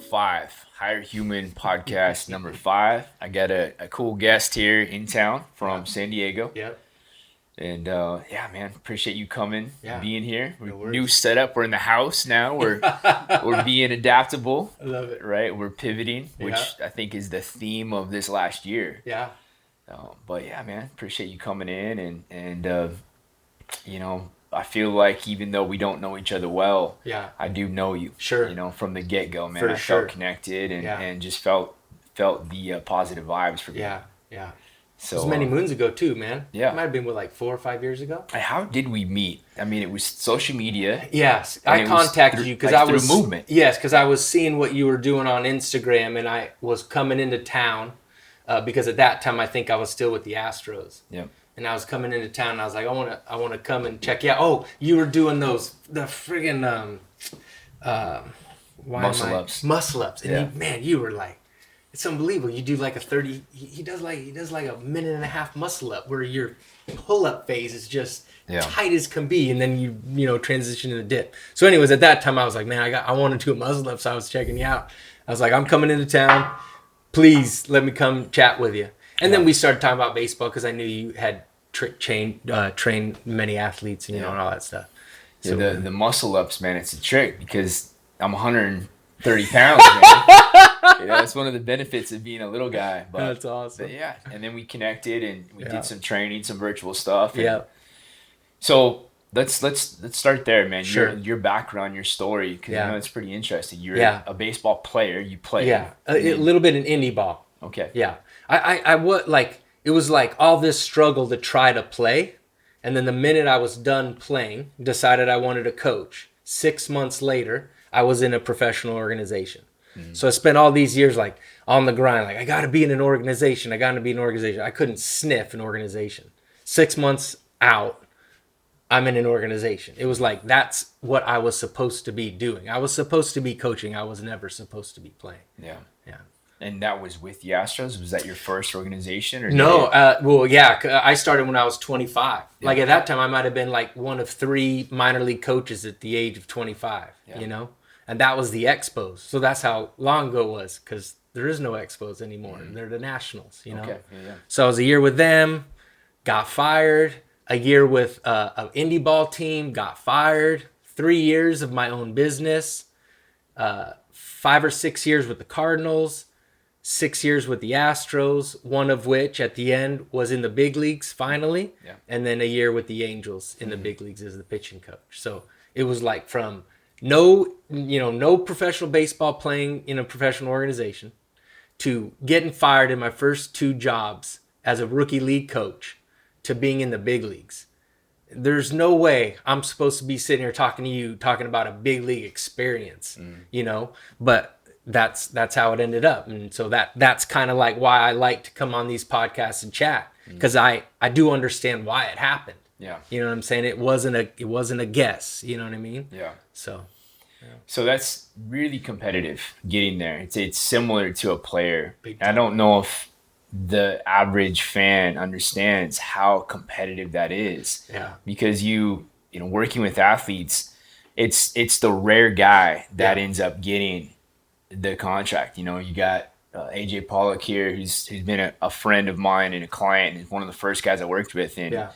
EP.05, Higher Human Podcast number 5. I got a cool guest here in town from San Diego. Yep. And yeah, man, appreciate you coming, being here. No New worries. setup. We're in the house now. We're being adaptable. I love it. Right? We're pivoting, which Yeah. I think is the theme of this last year. Yeah. But yeah, man, appreciate you coming in and you know, I feel like even though we don't know each other well, Yeah. I do know you. Sure. You know, from the get go, man. For I sure. felt connected and, Yeah. and just felt the positive vibes from you. Yeah. Yeah. So It was many moons ago too, man. yeah. It might have been like 4 or 5 years ago. How did we meet? I mean, it was social media. Yes, And I it was contacted through- you because like I through was movement. Yes, because I was seeing what you were doing on Instagram, and I was coming into town because at that time I think I was still with the Astros. Yeah. And I was coming into town, and I was like, I want to come and check you out. Oh, you were doing the friggin' Muscle ups. Muscle ups, and Yeah. man, you were like, it's unbelievable. You do like a 30. He does like a minute and a half muscle up, where your pull up phase is just tight as can be, and then you transition to the dip. So, anyways, at that time I was like, man, I wanted to do a muscle up, so I was checking you out. I was like, I'm coming into town. Please let me come chat with you. And then we started talking about baseball because I knew you had trained many athletes, and and all that stuff. So So the muscle ups, man, it's a trick because I'm 130 pounds, man. That's one of the benefits of being a little guy. But, that's awesome. but yeah, and then we connected and we Yeah. did some training, some virtual stuff. And Yeah. So let's start there, man. Sure. Your background, your story, because Yeah. it's pretty interesting. You're Yeah. a baseball player. You play. Yeah, a little bit in indie ball. Okay. Yeah, I would like it was like all this struggle to try to play, and then the minute I was done playing, decided I wanted to coach. 6 months later, I was in a professional organization. So I spent all these years like on the grind, like I got to be in an organization. I couldn't sniff an organization. 6 months out, I'm in an organization. It was like that's what I was supposed to be doing. I was supposed to be coaching. I was never supposed to be playing. Yeah. Yeah. And that was with the Astros. Was that your first organization? Or No, well, yeah, I started when I was 25. Like at that time, I might have been like one of 3 minor league coaches at the age of 25, And that was the Expos. So that's how long ago it was, because there is no Expos anymore. They're the Nationals, Okay. Yeah. So I was a year with them, got fired. A year with an indie ball team, got fired. 3 years of my own business. 5 or 6 years with the Cardinals. 6 years with the Astros, one of which at the end was in the big leagues finally. Yeah. And then a year with the Angels in the big leagues as the pitching coach. So it was like from no professional baseball playing in a professional organization to getting fired in my first 2 jobs as a rookie league coach to being in the big leagues. There's no way I'm supposed to be sitting here talking to you, talking about a big league experience, but that's how it ended up. And so that's kind of like why I like to come on these podcasts and chat, because I do understand why it happened. Yeah. You know what I'm saying? It wasn't a guess, you know what I mean? Yeah. So that's really competitive getting there. It's similar to a player. Big I time. don't know if the average fan understands how competitive that is. Yeah. Because you working with athletes, it's the rare guy that ends up getting the contract. You got AJ Pollock here, who's been a friend of mine and a client, and one of the first guys I worked with. And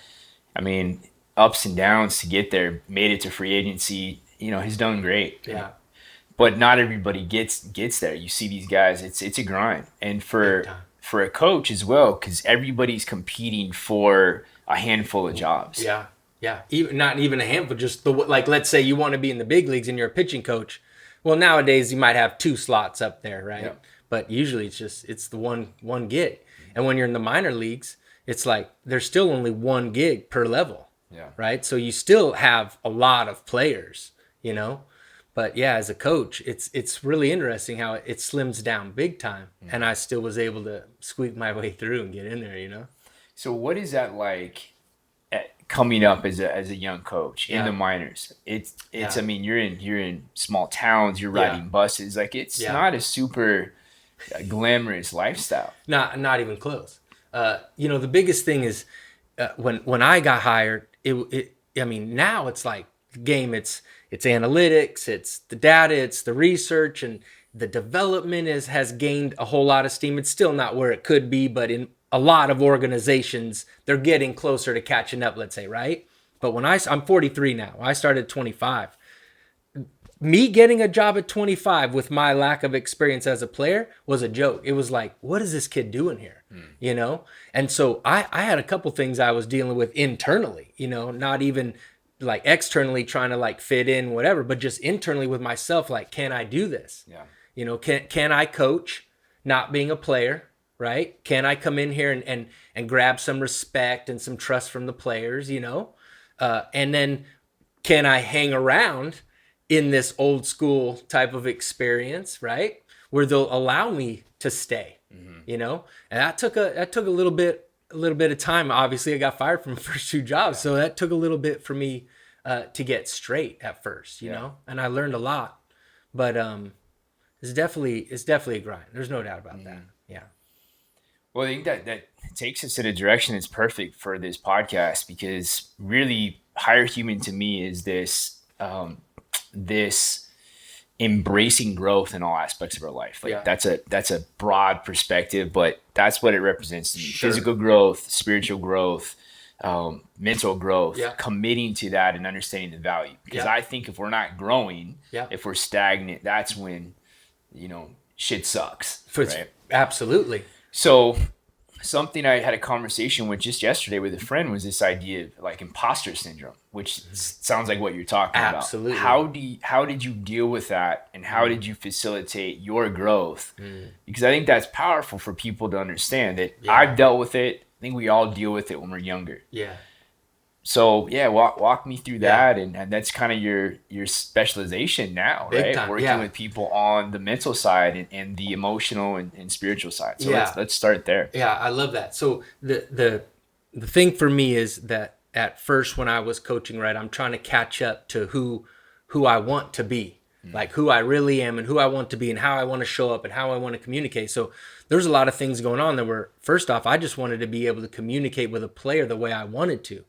I mean, ups and downs to get there, made it to free agency. He's done great. Yeah. But not everybody gets there. You see these guys, it's a grind. And for a coach as well, because everybody's competing for a handful of jobs. Yeah. Not even a handful, just let's say you want to be in the big leagues and you're a pitching coach. Well, nowadays you might have 2 slots up there, right? Yeah. But usually it's the one gig. And when you're in the minor leagues, it's like there's still only 1 gig per level. Yeah. Right? So you still have a lot of players, But yeah, as a coach, it's really interesting how it slims down big time. And I still was able to squeak my way through and get in there, So what is that like coming up as a young coach in the minors? It's I mean, you're in small towns, you're riding buses, like it's not a super glamorous lifestyle. Not even close. The biggest thing is when I got hired, now it's like the game, it's analytics, it's the data, it's the research, and The development has gained a whole lot of steam. It's still not where it could be, but in a lot of organizations, they're getting closer to catching up, let's say, right? But when I'm 43 now, I started at 25. Me getting a job at 25 with my lack of experience as a player was a joke. It was like, what is this kid doing here? You know? And so I had a couple things I was dealing with internally, you know, not even like externally trying to like fit in, whatever, but just internally with myself, like, can I do this? Yeah. You know, can I coach not being a player, right? Can I come in here and grab some respect and some trust from the players, you know? And then can I hang around in this old school type of experience, right? Where they'll allow me to stay, you know? And that took a little bit of time. Obviously I got fired from my first 2 jobs. So that took a little bit for me to get straight at first, you know? And I learned a lot, but it's definitely a grind. There's no doubt about that. Yeah. Well, I think that takes us in a direction that's perfect for this podcast, because really higher human to me is this embracing growth in all aspects of our life. Like that's a broad perspective, but that's what it represents to me. Sure. Physical growth, spiritual growth, mental growth, Yeah. committing to that and understanding the value. Because I think if we're not growing, if we're stagnant, that's when, you know, shit sucks. Right? Absolutely. So something I had a conversation with just yesterday with a friend was this idea of like imposter syndrome, which sounds like what you're talking Absolutely. about. How did you deal with that, and how did you facilitate your growth? Because I think that's powerful for people to understand that. I've dealt with it. I think we all deal with it when we're younger. Yeah. So walk me through that, and that's kind of your specialization now, Big right? time, Working with people on the mental side and the emotional and spiritual side. So let's start there. Yeah, I love that. So the thing for me is that at first when I was coaching, right, I'm trying to catch up to who I want to be, like who I really am and who I want to be and how I want to show up and how I want to communicate. So there's a lot of things going on that were, first off, I just wanted to be able to communicate with a player the way I wanted to.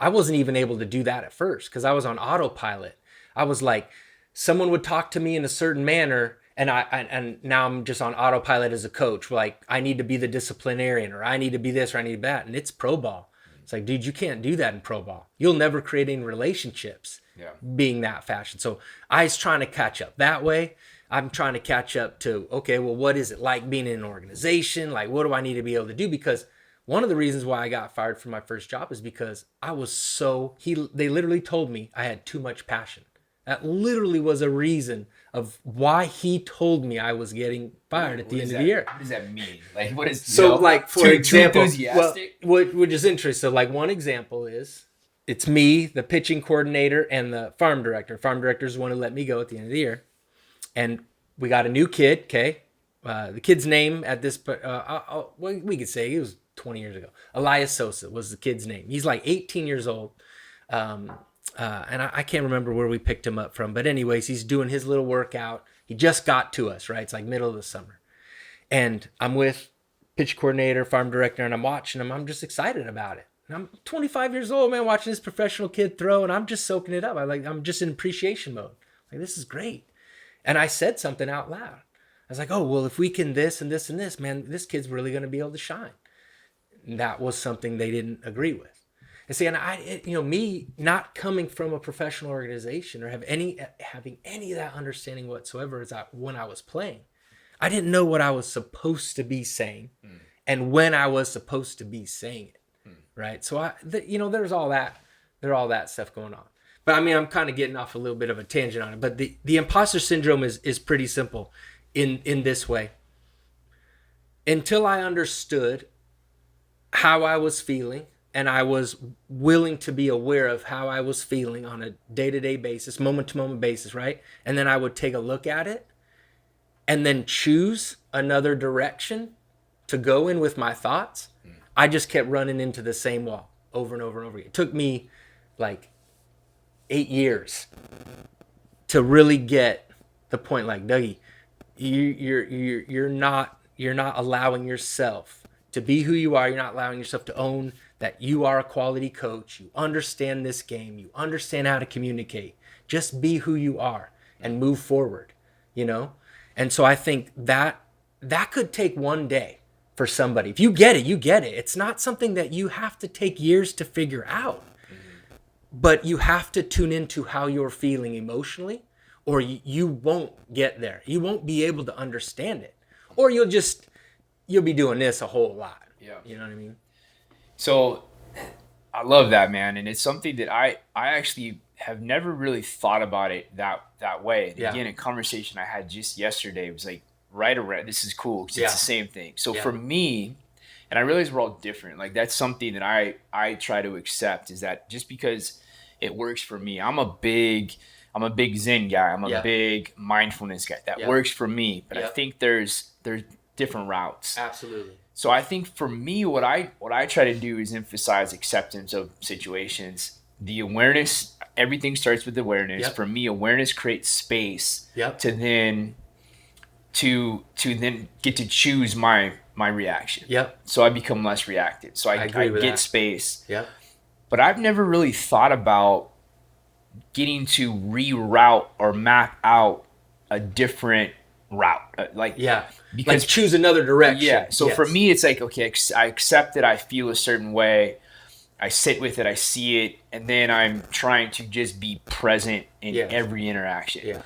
I wasn't even able to do that at first because I was on autopilot. I was like, someone would talk to me in a certain manner, and now I'm just on autopilot as a coach. Like, I need to be the disciplinarian, or I need to be this, or I need that. And it's pro ball. It's like, dude, you can't do that in pro ball. You'll never create any relationships being that fashion. So I was trying to catch up that way. I'm trying to catch up to, okay, well, what is it like being in an organization? Like, what do I need to be able to do? Because one of the reasons why I got fired from my first job is because I was they literally told me I had too much passion. That literally was a reason of why he told me I was getting fired at the end of the year. What does that mean? Like, what is like, for example, too enthusiastic? Which is interesting. So like one example is it's me, the pitching coordinator, and the farm director. Farm director is the one who let me go at the end of the year, and we got a new kid. Okay, the kid's name at this, we could say he was 20 years ago. Elias Sosa was the kid's name. He's like 18 years old. And I can't remember where we picked him up from. But anyways, he's doing his little workout. He just got to us, right? It's like middle of the summer. And I'm with pitch coordinator, farm director, and I'm watching him. I'm just excited about it. And I'm 25 years old, man, watching this professional kid throw, and I'm just soaking it up. I'm just in appreciation mode. Like, this is great. And I said something out loud. I was like, oh, well, if we can this and this and this, man, this kid's really going to be able to shine. That was something they didn't agree with. And see, and me not coming from a professional organization or having any of that understanding whatsoever is that when I was playing, I didn't know what I was supposed to be saying and when I was supposed to be saying it. Right. So there's all that stuff going on. But I mean, I'm kind of getting off a little bit of a tangent on it, but the imposter syndrome is pretty simple in this way. Until I understood how I was feeling, and I was willing to be aware of how I was feeling on a day-to-day basis, moment-to-moment basis, right? And then I would take a look at it and then choose another direction to go in with my thoughts. I just kept running into the same wall over and over and over again. It took me like 8 years to really get the point. Like, Dougie, you're not allowing yourself to be who you are. You're not allowing yourself to own that you are a quality coach. You understand this game. You understand how to communicate. Just be who you are and move forward, And so I think that could take one day for somebody. If you get it, you get it. It's not something that you have to take years to figure out. But you have to tune into how you're feeling emotionally, or you won't get there. You won't be able to understand it. Or you'll be doing this a whole lot. Yeah. You know what I mean? So I love that, man. And it's something that I actually have never really thought about it that way. And again, a conversation I had just yesterday was like right around, this is cool because it's the same thing. So for me, and I realize we're all different. Like that's something that I try to accept, is that just because it works for me, I'm a big Zen guy. I'm a big mindfulness guy. That works for me. But I think there's different routes. Absolutely. So I think for me, what I try to do is emphasize acceptance of situations. The awareness, everything starts with awareness. For me, awareness creates space to then get to choose my reaction. So I become less reactive. So I get space. But I've never really thought about getting to reroute or map out a different route. Because like choose another direction. So for me, it's like, okay, I accept it. I feel a certain way. I sit with it. I see it. And then I'm trying to just be present in every interaction.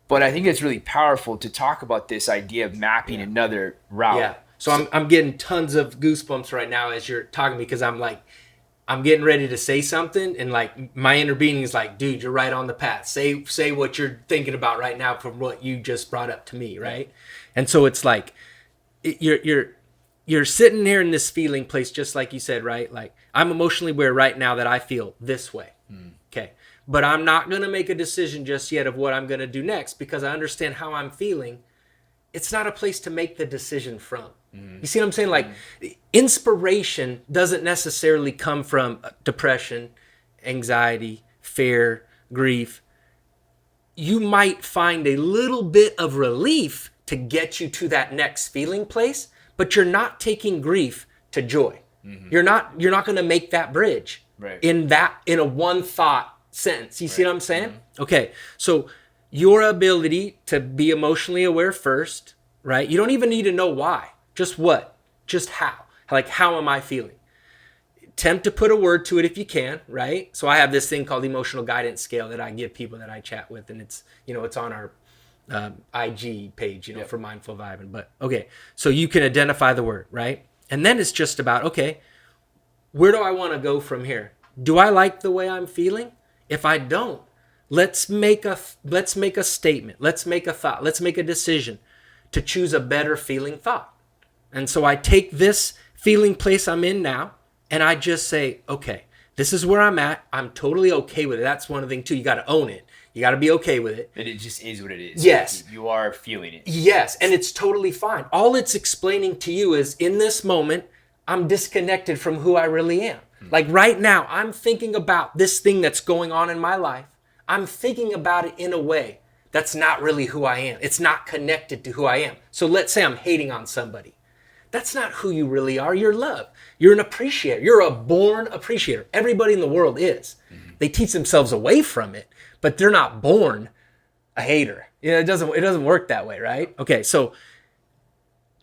But I think it's really powerful to talk about this idea of mapping another route. So I'm getting tons of goosebumps right now as you're talking to me, because I'm getting ready to say something, and like my inner being is like, dude, you're right on the path. Say what you're thinking about right now from what you just brought up to me, right? And so it's like you're sitting here in this feeling place, just like you said, right? Like I'm emotionally aware right now that I feel this way. Okay. But I'm not going to make a decision just yet of what I'm going to do next, because I understand how I'm feeling. It's not a place to make the decision from. You see what I'm saying? Like inspiration doesn't necessarily come from depression, anxiety, fear, grief. You might find a little bit of relief to get you to that next feeling place, but you're not taking grief to joy. You're not going to make that bridge in a one thought sentence. You see what I'm saying? Okay. So your ability to be emotionally aware first, right? You don't even need to know why. Just what? Just how? Like, how am I feeling? Attempt to put a word to it if you can, right? So I have this thing called the emotional guidance scale that I give people that I chat with, and it's on our IG page, for Mindful Vibin. But okay, so you can identify the word, right? And then it's just about, okay, where do I want to go from here? Do I like the way I'm feeling? If I don't, let's make a statement. Let's make a thought. Let's make a decision to choose a better feeling thought. And so I take this feeling place I'm in now, and I just say, okay, this is where I'm at. I'm totally okay with it. That's one of the things too. You got to own it. You got to be okay with it. And it just is what it is. Yes. You are feeling it. Yes. And it's totally fine. All it's explaining to you is, in this moment, I'm disconnected from who I really am. Like right now, I'm thinking about this thing that's going on in my life. I'm thinking about it in a way that's not really who I am. It's not connected to who I am. So let's say I'm hating on somebody. That's not who you really are. You're love. You're an appreciator. You're a born appreciator. Everybody in the world is. They teach themselves away from it, but they're not born a hater. It doesn't work that way, right? Okay, so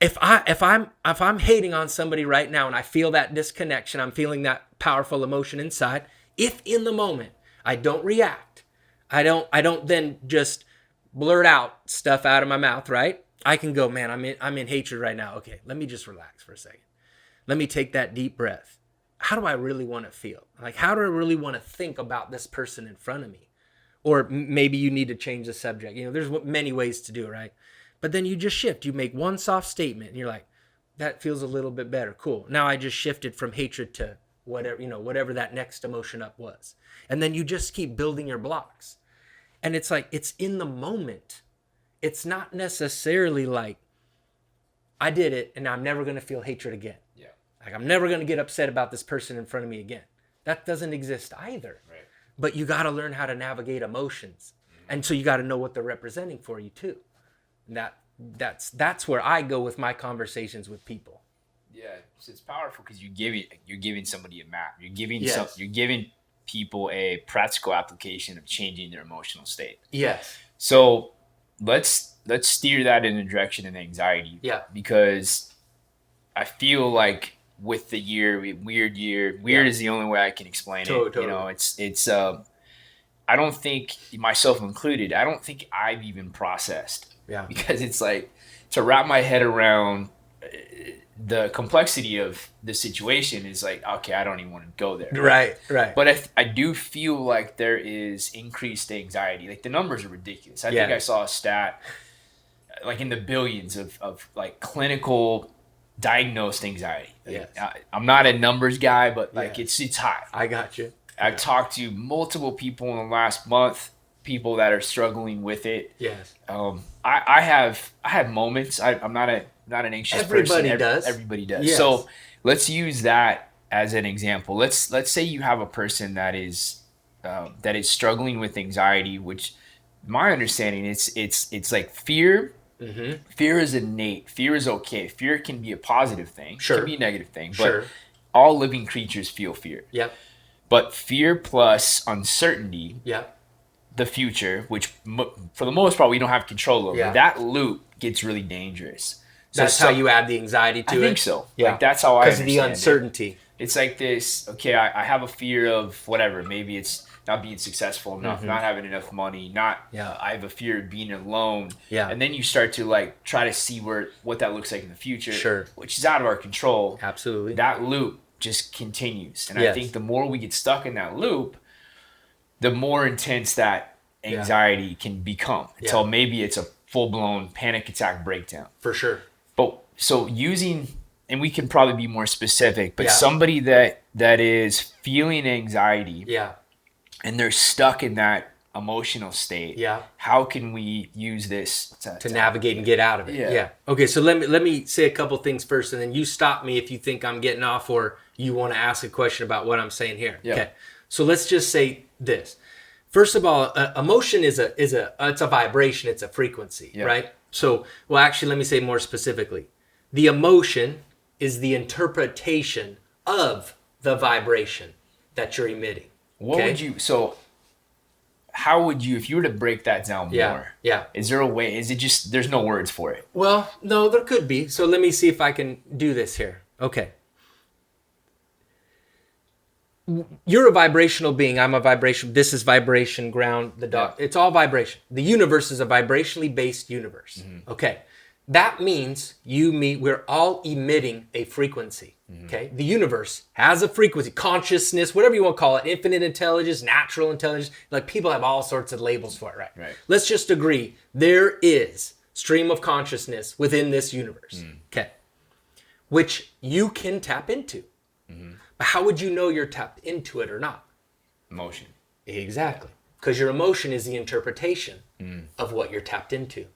if I'm hating on somebody right now and I feel that disconnection, I'm feeling that powerful emotion inside, if in the moment I don't react, I don't then just blurt out stuff out of my mouth, right? I can go, man, I'm in hatred right now. Okay, let me just relax for a second. Let me take that deep breath. How do I really want to feel? Like, how do I really want to think about this person in front of me? Or maybe you need to change the subject. There's many ways to do it, right? But then you just shift. You make one soft statement, and you're like, that feels a little bit better. Cool. Now I just shifted from hatred to whatever that next emotion up was. And then you just keep building your blocks. And it's like, it's in the moment. It's not necessarily like, I did it and I'm never going to feel hatred again. Like, I'm never going to get upset about this person in front of me again. That doesn't exist either. Right. But you got to learn how to navigate emotions. And so you got to know what they're representing for you too. And that's where I go with my conversations with people. Yeah, so it's powerful because you're giving somebody a map. You're giving people a practical application of changing their emotional state. Yes. So let's let's steer that in the direction of anxiety. Yeah. Because I feel like with the weird is the only way I can explain it. Totally. You know, it's I don't think, myself included, I don't think I've even processed. Yeah. Because it's like, to wrap my head around the complexity of the situation is like, okay, I don't even want to go there. Right. But I do feel like there is increased anxiety. Like, the numbers are ridiculous. I think I saw a stat like in the billions of like clinical diagnosed anxiety. Like, I'm not a numbers guy, but like it's high. I got you. I've talked to multiple people in the last month, people that are struggling with it. Yes. I have moments. I'm not an anxious Everybody person. does. Everybody does. Yes. So let's use that as an example. Let's say you have a person that is struggling with anxiety, which my understanding it's like fear. Mm-hmm. Fear is innate. Fear is okay. Fear can be a positive thing. Sure. It can be a negative thing. Sure. But all living creatures feel fear. Yep. But fear plus uncertainty, the future, which for the most part we don't have control over, that loop gets really dangerous. So that's how you add the anxiety to it? I think so. Yeah. Like, that's how I understand it. Because of the uncertainty. It's like this, okay, I have a fear of whatever. Maybe it's not being successful enough, not having enough money, I have a fear of being alone. Yeah. And then you start to like try to see what that looks like in the future, which is out of our control. Absolutely. That loop just continues. And I think the more we get stuck in that loop, the more intense that anxiety can become, until maybe it's a full-blown panic attack breakdown. For sure. But so and we can probably be more specific, but somebody that is feeling anxiety and they're stuck in that emotional state, how can we use this to navigate and get out of it? Yeah. Okay, so let me say a couple things first, and then you stop me if you think I'm getting off or you want to ask a question about what I'm saying here. Yeah. Okay, so let's just say this. First of all, emotion is a vibration, it's a frequency, right? So, well, actually, let me say more specifically. The emotion is the interpretation of the vibration that you're emitting. How would you, if you were to break that down more? Yeah. Is there a way? Is it just, there's no words for it? Well, no, there could be. So let me see if I can do this here. Okay. You're a vibrational being. I'm a vibration. This is vibration, ground, the dog. It's all vibration. The universe is a vibrationally based universe. Mm-hmm. Okay. That means we're all emitting a frequency. Mm-hmm. Okay. The universe has a frequency, consciousness, whatever you want to call it, infinite intelligence, natural intelligence. Like, people have all sorts of labels for it, right? Let's just agree there is stream of consciousness within this universe. Okay. Which you can tap into. Mm-hmm. But how would you know you're tapped into it or not? Emotion. Exactly. Because your emotion is the interpretation of what you're tapped into.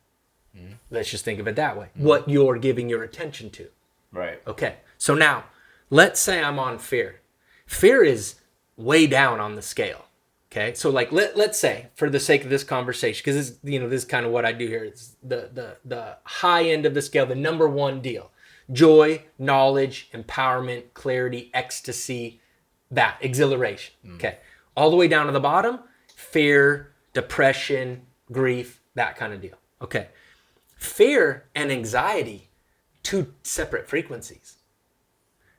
Let's just think of it that way. What you're giving your attention to. Right. Okay. So now, let's say I'm on fear. Fear is way down on the scale. Okay. So like, let's say, for the sake of this conversation, because this is kind of what I do here. It's the high end of the scale, the number one deal. Joy, knowledge, empowerment, clarity, ecstasy, that, exhilaration. Okay. All the way down to the bottom, fear, depression, grief, that kind of deal. Okay. Fear and anxiety, two separate frequencies.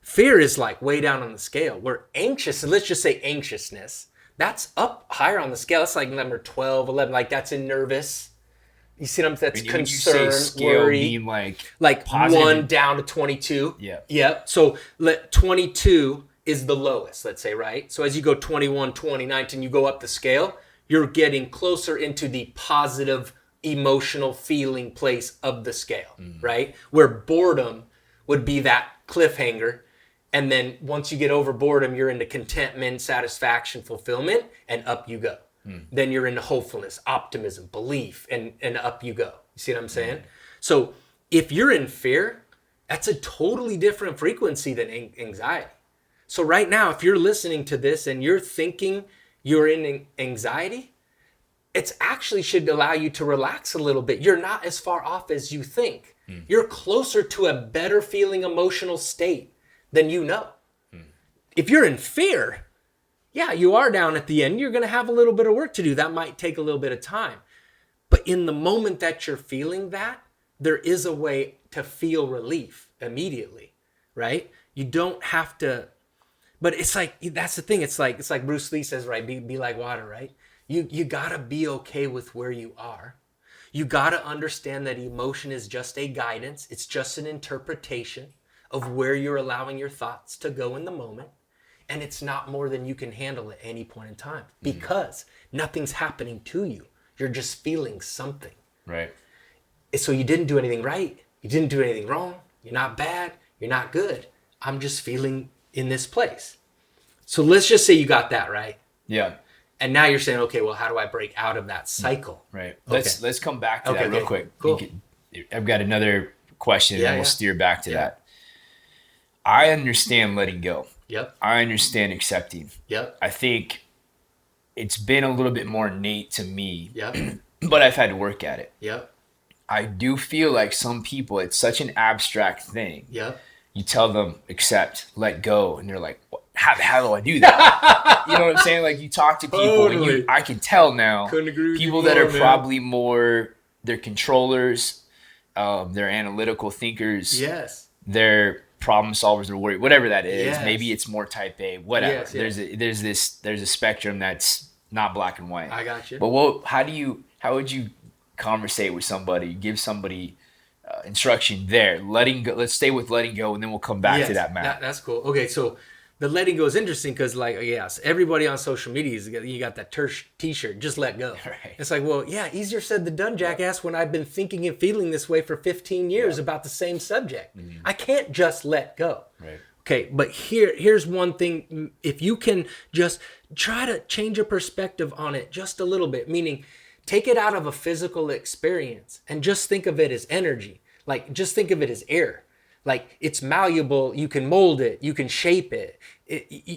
Fear is like way down on the scale. We're anxious, and let's just say anxiousness, that's up higher on the scale. That's like number 12, 11, like that's in nervous. You see what I'm saying? That's concern, worry. Being like 1 down to 22. Yeah. Yep. So 22 is the lowest, let's say, right? So as you go 21, 20, 19, you go up the scale, you're getting closer into the positive emotional feeling place of the scale, right? Where boredom would be that cliffhanger. And then once you get over boredom, you're into contentment, satisfaction, fulfillment, and up you go. Then you're into hopefulness, optimism, belief, and up you go. You see what I'm saying? So if you're in fear, that's a totally different frequency than anxiety. So right now, if you're listening to this and you're thinking you're in anxiety, it actually should allow you to relax a little bit. You're not as far off as you think. You're closer to a better feeling emotional state than you know. If you're in fear, yeah, you are down at the end. You're going to have a little bit of work to do. That might take a little bit of time. But in the moment that you're feeling that, there is a way to feel relief immediately, right? You don't have to, but it's like, that's the thing. It's like Bruce Lee says, right? Be like water, right? You gotta be okay with where you are. You gotta understand that emotion is just a guidance. It's just an interpretation of where you're allowing your thoughts to go in the moment. And it's not more than you can handle at any point in time because nothing's happening to you. You're just feeling something. Right. So you didn't do anything right. You didn't do anything wrong. You're not bad. You're not good. I'm just feeling in this place. So let's just say you got that right. Yeah. And now you're saying, okay, well, how do I break out of that cycle? Right. Okay. Let's come back to that real quick. Cool. I've got another question and then we'll steer back to that. I understand letting go. Yep. I understand accepting. Yep. I think it's been a little bit more innate to me. Yep. But I've had to work at it. Yep. I do feel like some people, it's such an abstract thing. Yep. You tell them accept, let go, and they're like, how do I do that? You know what I'm saying? Like you talk to people, and I can tell now. Couldn't agree with people you that more, are man. probably more, they're controllers, they're analytical thinkers. Yes. They're problem solvers or worry, whatever that is. Yes. Maybe it's more type A, whatever. Yes, There's a spectrum that's not black and white. I got you. But how would you conversate with somebody, give somebody instruction there, letting go? Let's stay with letting go, and then we'll come back to that map. That's cool. Okay, so the letting go is interesting because, like, yes, everybody on social media you got that T-shirt, just let go. Right. It's like, well, yeah, easier said than done, jackass. When I've been thinking and feeling this way for 15 years about the same subject, I can't just let go. Right. Okay, but here's one thing. If you can just try to change your perspective on it just a little bit, meaning take it out of a physical experience and just think of it as energy. Like, just think of it as air. Like, it's malleable. You can mold it. You can shape it.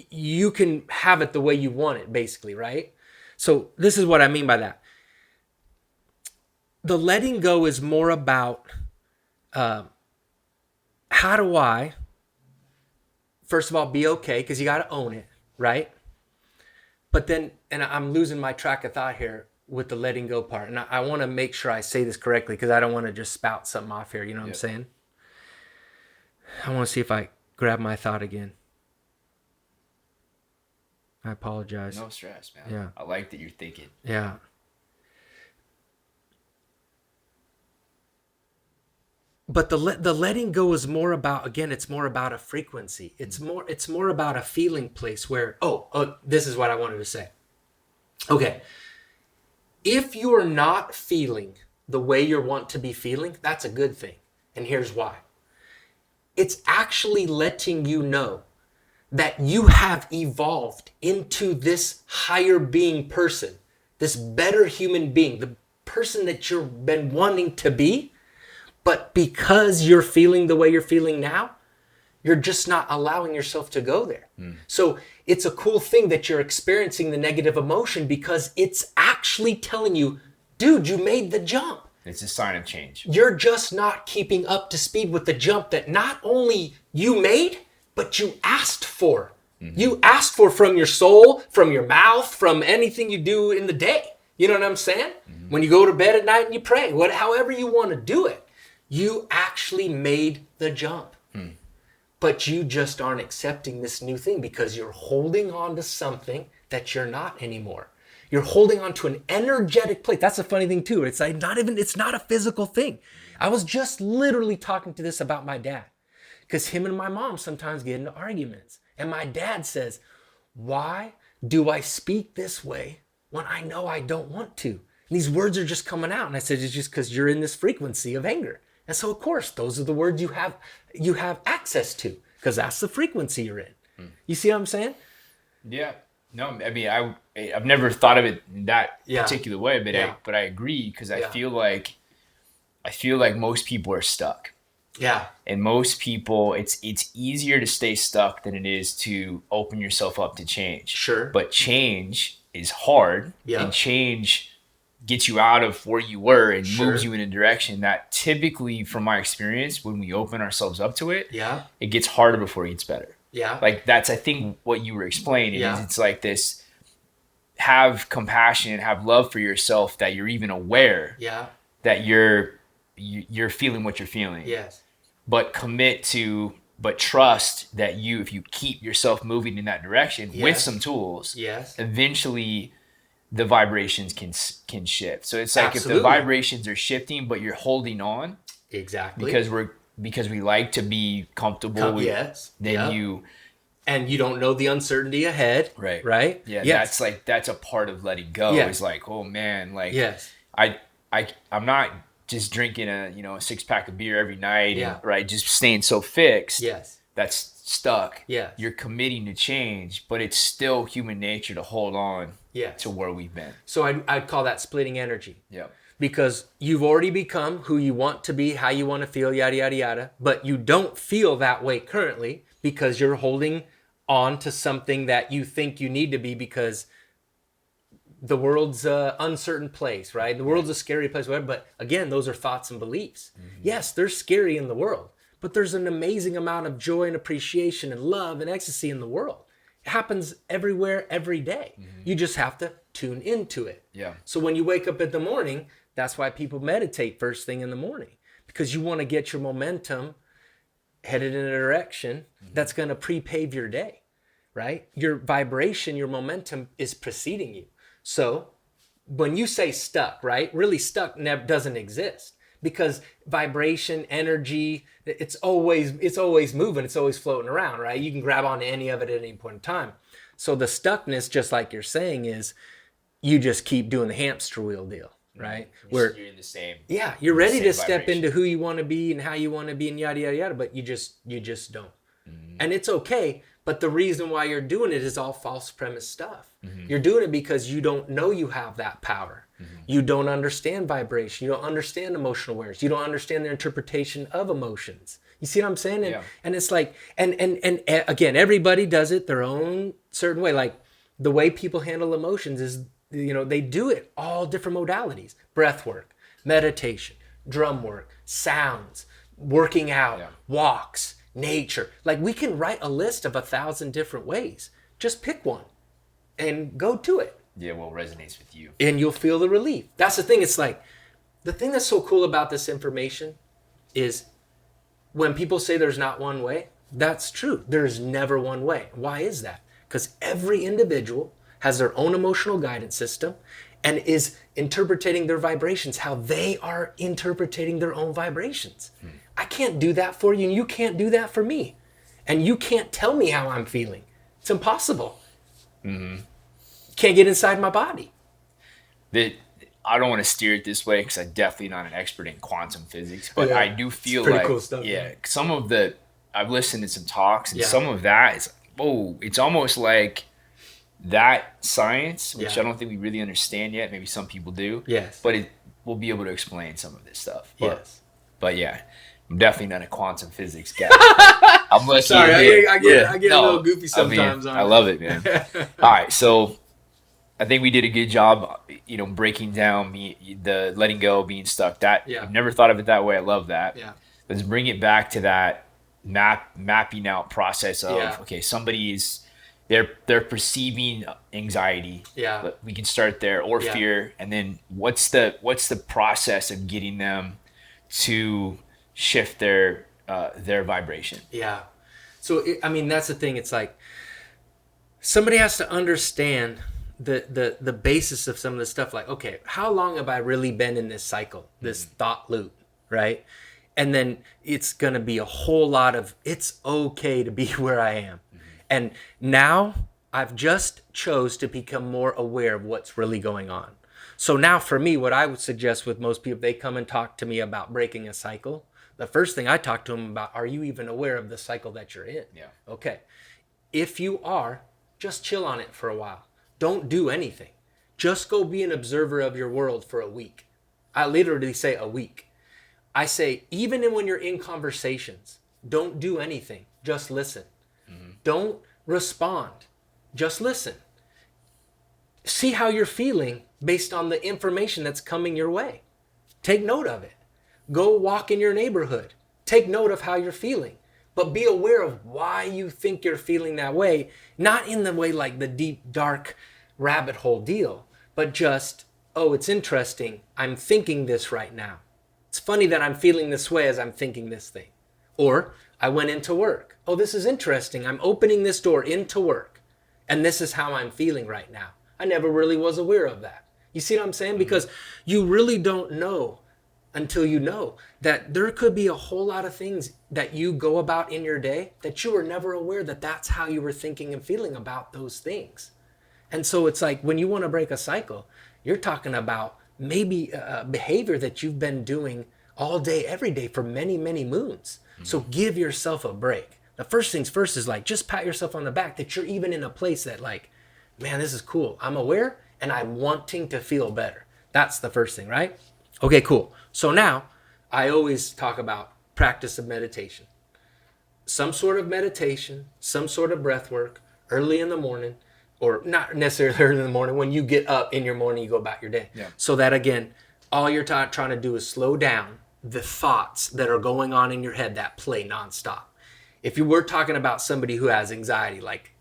You can have it the way you want it, basically, right? So this is what I mean by that. The letting go is more about how do I, first of all, be okay, because you got to own it, right? But then, and I'm losing my track of thought here with the letting go part. And I want to make sure I say this correctly because I don't want to just spout something off here. You know what I'm saying? I want to see if I grab my thought again. I apologize. No stress, man. Yeah. I like that you're thinking. Yeah. But the letting go is more about, again, it's more about a frequency. It's more about a feeling place where, this is what I wanted to say. Okay. If you're not feeling the way you want to be feeling, that's a good thing. And here's why. It's actually letting you know that you have evolved into this higher being person, this better human being, the person that you've been wanting to be. But because you're feeling the way you're feeling now, you're just not allowing yourself to go there. So it's a cool thing that you're experiencing the negative emotion because it's actually telling you, dude, you made the jump. It's a sign of change. You're just not keeping up to speed with the jump that not only you made, but you asked for. You asked for from your soul, from your mouth, from anything you do in the day. You know what I'm saying? When you go to bed at night and you pray, however you want to do it, you actually made the jump. But you just aren't accepting this new thing because you're holding on to something that you're not anymore. You're holding on to an energetic place. That's a funny thing too. It's like it's not a physical thing. I was just literally talking to this about my dad because him and my mom sometimes get into arguments. And my dad says, why do I speak this way when I know I don't want to? And these words are just coming out. And I said, it's just because you're in this frequency of anger. And so, of course, those are the words you have access to because that's the frequency you're in. You see what I'm saying? Yeah. No, I mean, I've never thought of it in that particular way, but I agree because I feel like most people are stuck. Yeah. And most people, it's easier to stay stuck than it is to open yourself up to change. Sure. But change is hard, and change gets you out of where you were and moves you in a direction that typically, from my experience, when we open ourselves up to it, it gets harder before it gets better. Yeah. Like that's, I think, what you were explaining is it's like this, have compassion and have love for yourself, that you're even aware that you're feeling what you're feeling. Yes. But trust that if you keep yourself moving in that direction with some tools, eventually the vibrations can shift. So it's like, if the vibrations are shifting, but you're holding on, because we like to be comfortable, and you don't know the uncertainty ahead, right? Yeah, that's a part of letting go. Is like, oh man, like I'm not just drinking a 6-pack of beer every night, and, just staying so fixed. That's stuck. You're committing to change, but it's still human nature to hold on to where we've been. So I'd call that splitting energy. Because you've already become who you want to be, how you want to feel, yada, yada, yada. But you don't feel that way currently because you're holding on to something that you think you need to be, because the world's an uncertain place, right? The world's a scary place, whatever. But again, those are thoughts and beliefs. Yes, they're scary in the world, but there's an amazing amount of joy and appreciation and love and ecstasy in the world. It happens everywhere, every day. You just have to tune into it. So when you wake up in the morning, that's why people meditate first thing in the morning, because you want to get your momentum headed in a direction that's going to pre-pave your day, right? Your vibration, your momentum is preceding you. So when you say stuck, right? Really, stuck doesn't exist, because vibration, energy, it's always moving. It's always floating around, right? You can grab onto any of it at any point in time. So the stuckness, just like you're saying, is you just keep doing the hamster wheel deal. Right? You're in the same. Yeah, you're ready to step into who you want to be and how you want to be and yada, yada, yada, but you just don't. And it's okay, but the reason why you're doing it is all false premise stuff. You're doing it because you don't know you have that power. You don't understand vibration. You don't understand emotional awareness. You don't understand the interpretation of emotions. You see what I'm saying? And it's like, and again, everybody does it their own certain way. Like, the way people handle emotions is, they do it all different modalities: breath work, meditation, drum work, sounds, working out, walks, nature. Like, we can write a list of 1,000 different ways. Just pick one and go to it. What resonates with you. And you'll feel the relief. That's the thing. It's like, the thing that's so cool about this information is when people say there's not one way, that's true. There's never one way. Why is that? Because every individual has their own emotional guidance system and is interpreting their vibrations how they are interpreting their own vibrations. I can't do that for you, and you can't do that for me. And you can't tell me how I'm feeling. It's impossible. Can't get inside my body. I don't want to steer it this way because I'm definitely not an expert in quantum physics, but I do feel it's pretty cool stuff. Some of I've listened to some talks, and some of that is, it's almost like that science, which I don't think we really understand yet. Maybe some people do. But we'll be able to explain some of this stuff. But yeah, I'm definitely not a quantum physics guy. I'm lucky. Sorry, I get a little goofy sometimes. I love it, man. All right, so I think we did a good job, breaking down the letting go, being stuck. I've never thought of it that way. I love that. Let's bring it back to that mapping out process of, okay, somebody's they're perceiving anxiety. We can start there, or fear, and then what's the process of getting them to shift their vibration? So that's the thing. It's like, somebody has to understand the basis of some of this stuff. Like, okay, how long have I really been in this cycle, this thought loop, right? And then it's gonna be a whole lot of, it's okay to be where I am. And now I've just chose to become more aware of what's really going on. So now for me, what I would suggest with most people, they come and talk to me about breaking a cycle. The first thing I talk to them about, are you even aware of the cycle that you're in? Okay. If you are, just chill on it for a while. Don't do anything. Just go be an observer of your world for a week. I literally say a week. I say, even when you're in conversations, don't do anything. Just listen. Don't respond. Just listen. See how you're feeling based on the information that's coming your way. Take note of it. Go walk in your neighborhood. Take note of how you're feeling. But be aware of why you think you're feeling that way. Not in the way like the deep, dark, rabbit hole deal, but just, oh, it's interesting. I'm thinking this right now. It's funny that I'm feeling this way as I'm thinking this thing. Or I went into work. Oh, this is interesting. I'm opening this door into work. And this is how I'm feeling right now. I never really was aware of that. You see what I'm saying? Because you really don't know until you know that there could be a whole lot of things that you go about in your day that you were never aware that that's how you were thinking and feeling about those things. And so it's like when you want to break a cycle, you're talking about maybe a behavior that you've been doing all day, every day for many, many moons. So give yourself a break. The first things first is like, just pat yourself on the back that you're even in a place that like, man, this is cool. I'm aware and I'm wanting to feel better. That's the first thing, right? Okay, cool. So now I always talk about practice of meditation. Some sort of meditation, some sort of breath work early in the morning, or not necessarily early in the morning. When you get up in your morning, you go about your day. Yeah. So that again, all you're trying to do is slow down the thoughts that are going on in your head that play nonstop. If you were talking about somebody who has anxiety, like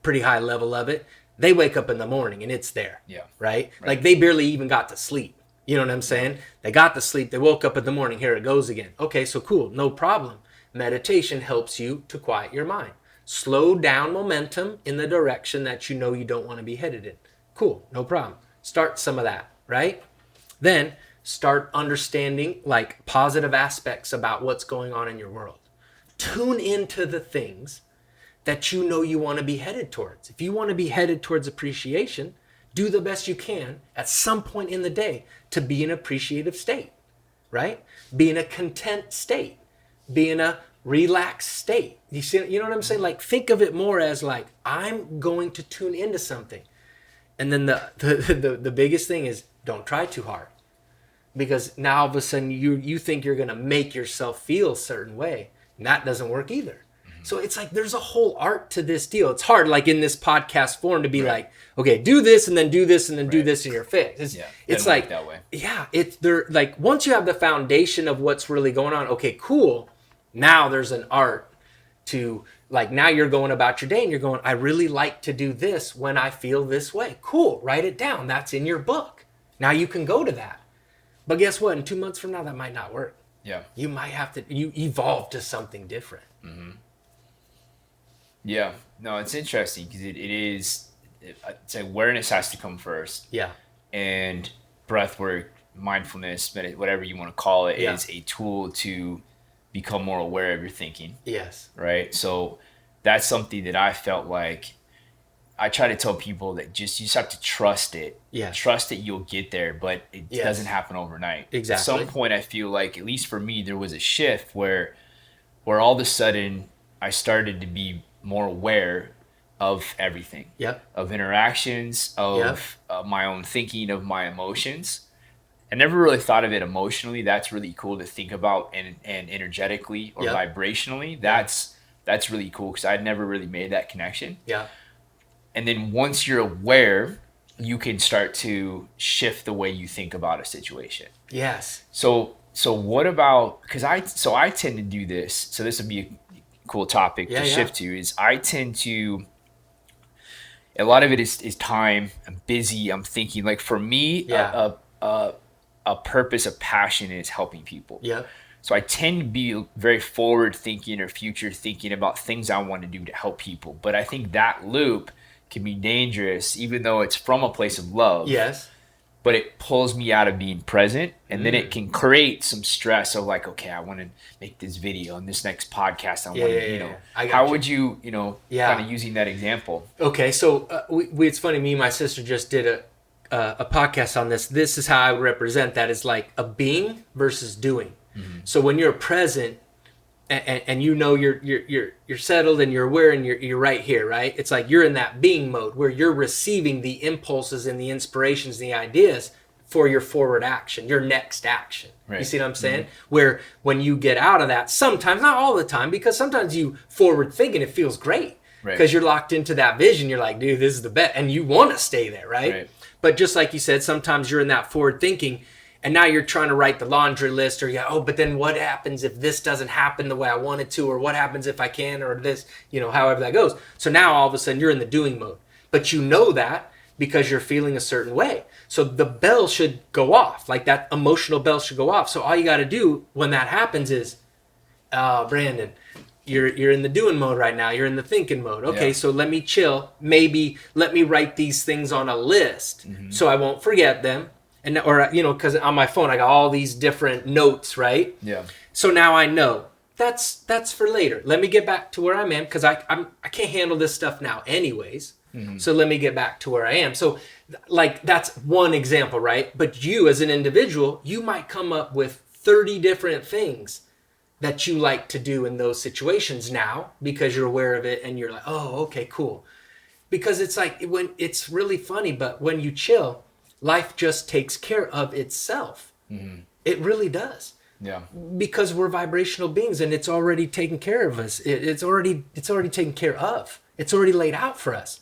pretty high level of it, they wake up in the morning and it's there. Yeah. Right? Like they barely even got to sleep. You know what I'm saying? They got to sleep. They woke up in the morning. Here it goes again. Okay, so cool. No problem. Meditation helps you to quiet your mind. Slow down momentum in the direction that you know you don't want to be headed in. Cool. No problem. Start some of that, right? Then start understanding like positive aspects about what's going on in your world. Tune into the things that you know you want to be headed towards. If you want to be headed towards appreciation, do the best you can at some point in the day to be in an appreciative state, right? Be in a content state. Be in a relaxed state. You know what I'm saying? Like think of it more as like, I'm going to tune into something. And then the biggest thing is don't try too hard. Because now all of a sudden you think you're going to make yourself feel a certain way. And that doesn't work either. So it's like there's a whole art to this deal. It's hard, like in this podcast form, to be like, okay, do this and then do this and then do this in your face. It's like that way. Yeah, it's there. Like once you have the foundation of what's really going on, okay, cool. Now there's an art to like now you're going about your day and you're going, I really like to do this when I feel this way. Cool, write it down. That's in your book. Now you can go to that. But guess what? In 2 months from now, that might not work. Yeah, you might have to evolve to something different. Mm-hmm. Yeah, no, it's interesting because it's awareness has to come first. Yeah. And breath work, mindfulness, whatever you want to call it, is a tool to become more aware of your thinking. Yes. Right? So that's something that I felt like I try to tell people that you just have to trust it. Yeah. Trust that you'll get there, but it doesn't happen overnight. Exactly. At some point, I feel like, at least for me, there was a shift where all of a sudden I started to be more aware of everything. Yep. Of interactions, of my own thinking, of my emotions. I never really thought of it emotionally. That's really cool to think about, and energetically or vibrationally. That's really cool because I'd never really made that connection. Yeah. And then once you're aware, you can start to shift the way you think about a situation. Yes. So what about, because I tend to do this. So this would be a cool topic to shift to, is I tend to, a lot of it is time. I'm busy. I'm thinking, like for me, a purpose, a passion is helping people. Yeah. So I tend to be very forward thinking or future thinking about things I want to do to help people. But I think that loop can be dangerous, even though it's from a place of love. Yes. But it pulls me out of being present, and then it can create some stress of like, okay, I want to make this video and this next podcast. I want to, how would you, kind of using that example? Okay, so it's funny. Me and my sister just did a podcast on this. This is how I would represent that. It's like a being versus doing. Mm-hmm. So when you're present and you're settled and you're aware and you're right here, right? It's like you're in that being mode where you're receiving the impulses and the inspirations and the ideas for your forward action, your next action. Right. You see what I'm saying? Mm-hmm. Where when you get out of that, sometimes, not all the time, because sometimes you forward think and it feels great because you're locked into that vision. You're like, dude, this is the bet. And you want to stay there, right? But just like you said, sometimes you're in that forward thinking. And now you're trying to write the laundry list, or but then what happens if this doesn't happen the way I want it to, or what happens if I can, or this, however that goes. So now all of a sudden you're in the doing mode. But you know that because you're feeling a certain way. So the bell should go off, like that emotional bell should go off. So all you got to do when that happens is, Brandon, you're in the doing mode right now. You're in the thinking mode. Okay, so let me chill. Maybe let me write these things on a list so I won't forget them. And or because on my phone I got all these different notes, right? Yeah. So now I know that's for later. Let me get back to where I'm at because I can't handle this stuff now, anyways. So let me get back to where I am. So, like, that's one example, right? But you as an individual, you might come up with 30 different things that you like to do in those situations now because you're aware of it and you're like, oh, okay, cool. Because it's like when it's really funny, but when you chill, life just takes care of itself. It really does. Yeah. Because we're vibrational beings and it's already taken care of us. It's already taken care of. It's already laid out for us.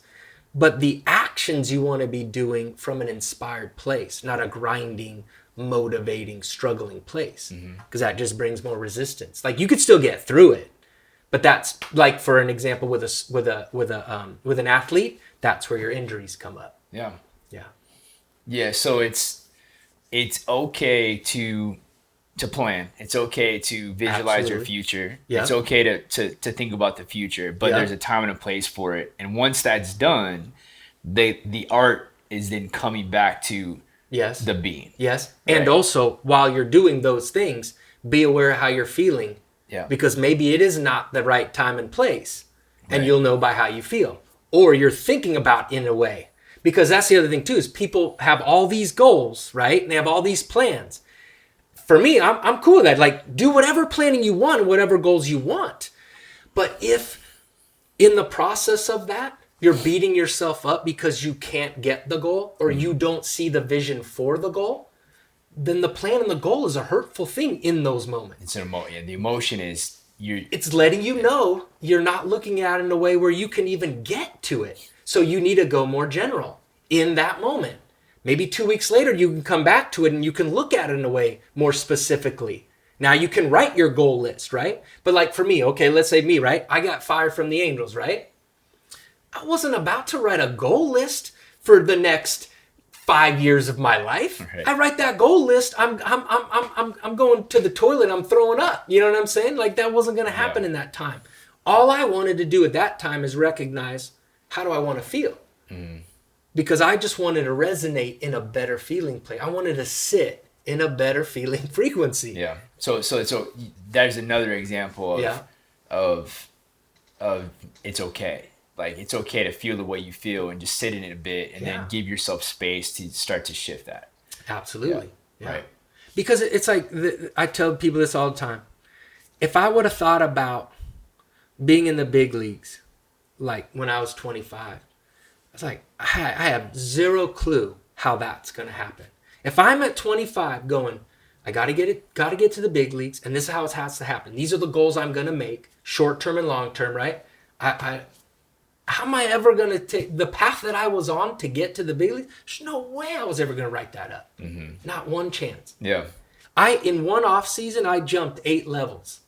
But the actions you want to be doing from an inspired place, not a grinding, motivating, struggling place, because that just brings more resistance. Like you could still get through it, but that's like, for an example, with an athlete, that's where your injuries come up. Yeah. Yeah. Yeah. So it's okay to plan. It's okay to visualize your future. Yeah. It's okay to think about the future, but there's a time and a place for it. And once that's done, the art is then coming back to the being. Yes. Right? And also, while you're doing those things, be aware of how you're feeling. Yeah. Because maybe it is not the right time and place. And you'll know by how you feel. Or you're thinking about in a way. Because that's the other thing too, is people have all these goals, right? And they have all these plans. For me, I'm cool with that. Like, do whatever planning you want, whatever goals you want. But if in the process of that, you're beating yourself up because you can't get the goal or you don't see the vision for the goal, then the plan and the goal is a hurtful thing in those moments. It's an emotion. The emotion is it's letting you know you're not looking at it in a way where you can even get to it. So you need to go more general in that moment. Maybe 2 weeks later, you can come back to it and you can look at it in a way more specifically. Now you can write your goal list, right? But like for me, okay, let's say me, right? I got fired from the Angels, right? I wasn't about to write a goal list for the next 5 years of my life. Right. I write that goal list. I'm going to the toilet. I'm throwing up. You know what I'm saying? Like that wasn't going to happen in that time. All I wanted to do at that time is recognize, how do I want to feel? Because I just wanted to resonate in a better feeling place. I wanted to sit in a better feeling frequency. Yeah. So there's another example of it's okay. Like it's okay to feel the way you feel and just sit in it a bit and then give yourself space to start to shift that. Absolutely. Yeah. Right. Because it's like, I tell people this all the time. If I would have thought about being in the big leagues, like when I was 25, it's like, I have zero clue how that's going to happen. If I'm at 25 going, I got to get to the big leagues, and this is how it has to happen. These are the goals I'm going to make, short-term and long-term, right? How am I ever going to take the path that I was on to get to the big leagues? There's no way I was ever going to write that up. Not one chance. Yeah. In one off season, I jumped 8 levels